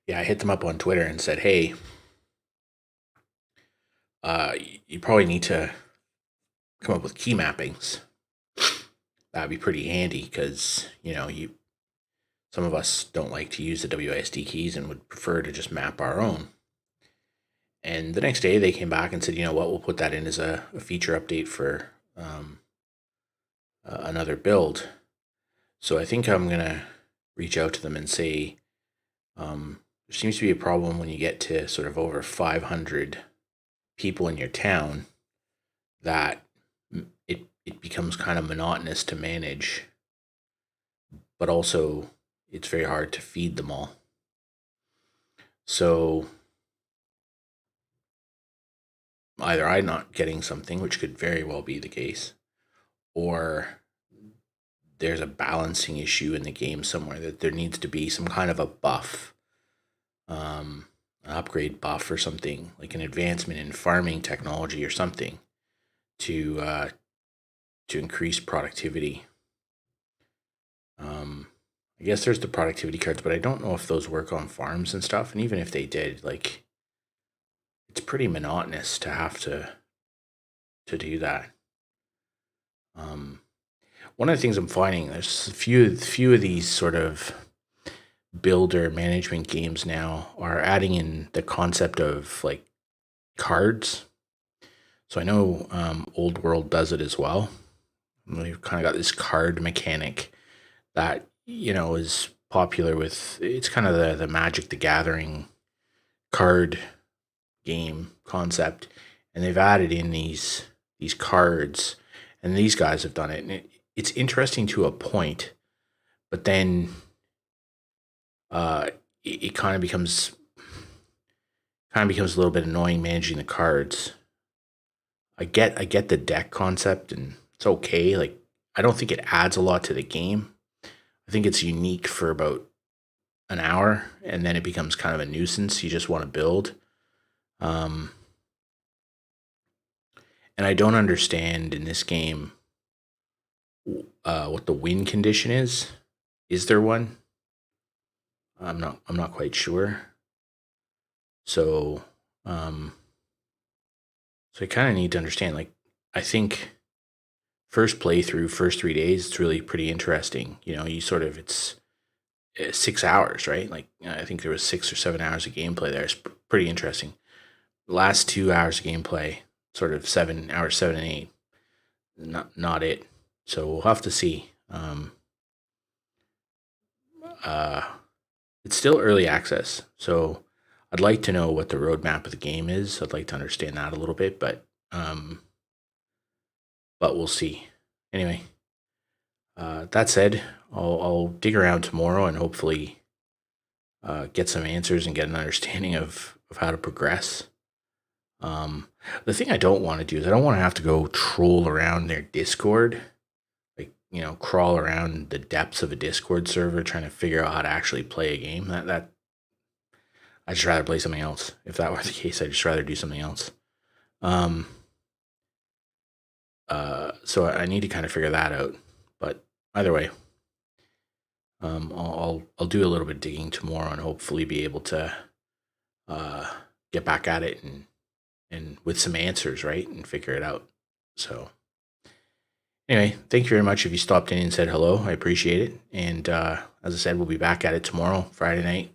Yeah, I hit them up on Twitter and said, hey, you probably need to come up with key mappings. That'd be pretty handy because, some of us don't like to use the WASD keys and would prefer to just map our own. And the next day they came back and said, you know what, we'll put that in as a feature update for another build. So I think I'm going to reach out to them and say, there seems to be a problem when you get to sort of over 500 people in your town that it becomes kind of monotonous to manage, but also it's very hard to feed them all. So either I'm not getting something, which could very well be the case, or there's a balancing issue in the game somewhere, that there needs to be some kind of a buff, an upgrade buff or something, like an advancement in farming technology or something to increase productivity. I guess there's the productivity cards, but I don't know if those work on farms and stuff. And even if they did, like, it's pretty monotonous to have to do that. One of the things I'm finding, there's a few of these sort of builder management games now are adding in the concept of like cards. So I know Old World does it as well. We've kind of got this card mechanic that, you know, is popular with, it's kind of the Magic the Gathering card game concept, and they've added in these cards, and these guys have done it, and it's interesting to a point, but then it kind of becomes a little bit annoying managing the cards. I get the deck concept, and it's okay. Like, I don't think it adds a lot to the game. I think it's unique for about an hour, and then it becomes kind of a nuisance. You just want to build. And I don't understand in this game what the win condition is. Is there one? I'm not quite sure. So I kind of need to understand. Like, I think first playthrough, first 3 days, it's really pretty interesting. You know, it's 6 hours, right? Like, I think there was 6 or 7 hours of gameplay there. It's pretty interesting. The last 2 hours of gameplay, sort of 7 hours, 7 and 8, not it. So we'll have to see. It's still early access, so I'd like to know what the roadmap of the game is. I'd like to understand that a little bit, but we'll see. Anyway, that said, I'll dig around tomorrow and hopefully get some answers and get an understanding of how to progress. The thing I don't want to do is I don't want to have to go troll around their Discord, like, you know, crawl around the depths of a Discord server trying to figure out how to actually play a game. That I'd just rather play something else. If that were the case, I'd just rather do something else. So I need to kind of figure that out. But either way, I'll do a little bit of digging tomorrow and hopefully be able to get back at it and with some answers, right, and figure it out. So anyway, thank you very much if you stopped in and said hello. I appreciate it. And as I said, we'll be back at it tomorrow, Friday night.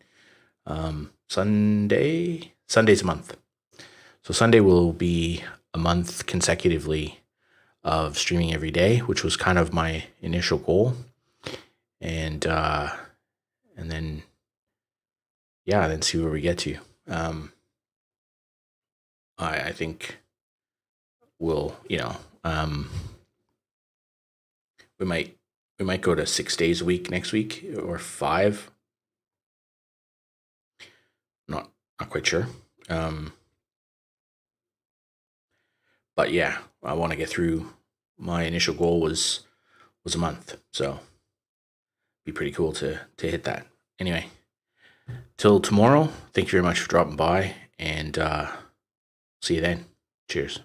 Sunday's a month. So Sunday will be a month consecutively of streaming every day, which was kind of my initial goal. And then see where we get to. I think we'll, we might go to 6 days a week next week, or 5. Not quite sure. But yeah, I want to get through. My initial goal was a month, so be pretty cool to hit that. Anyway, till tomorrow, thank you very much for dropping by, and see you then. Cheers.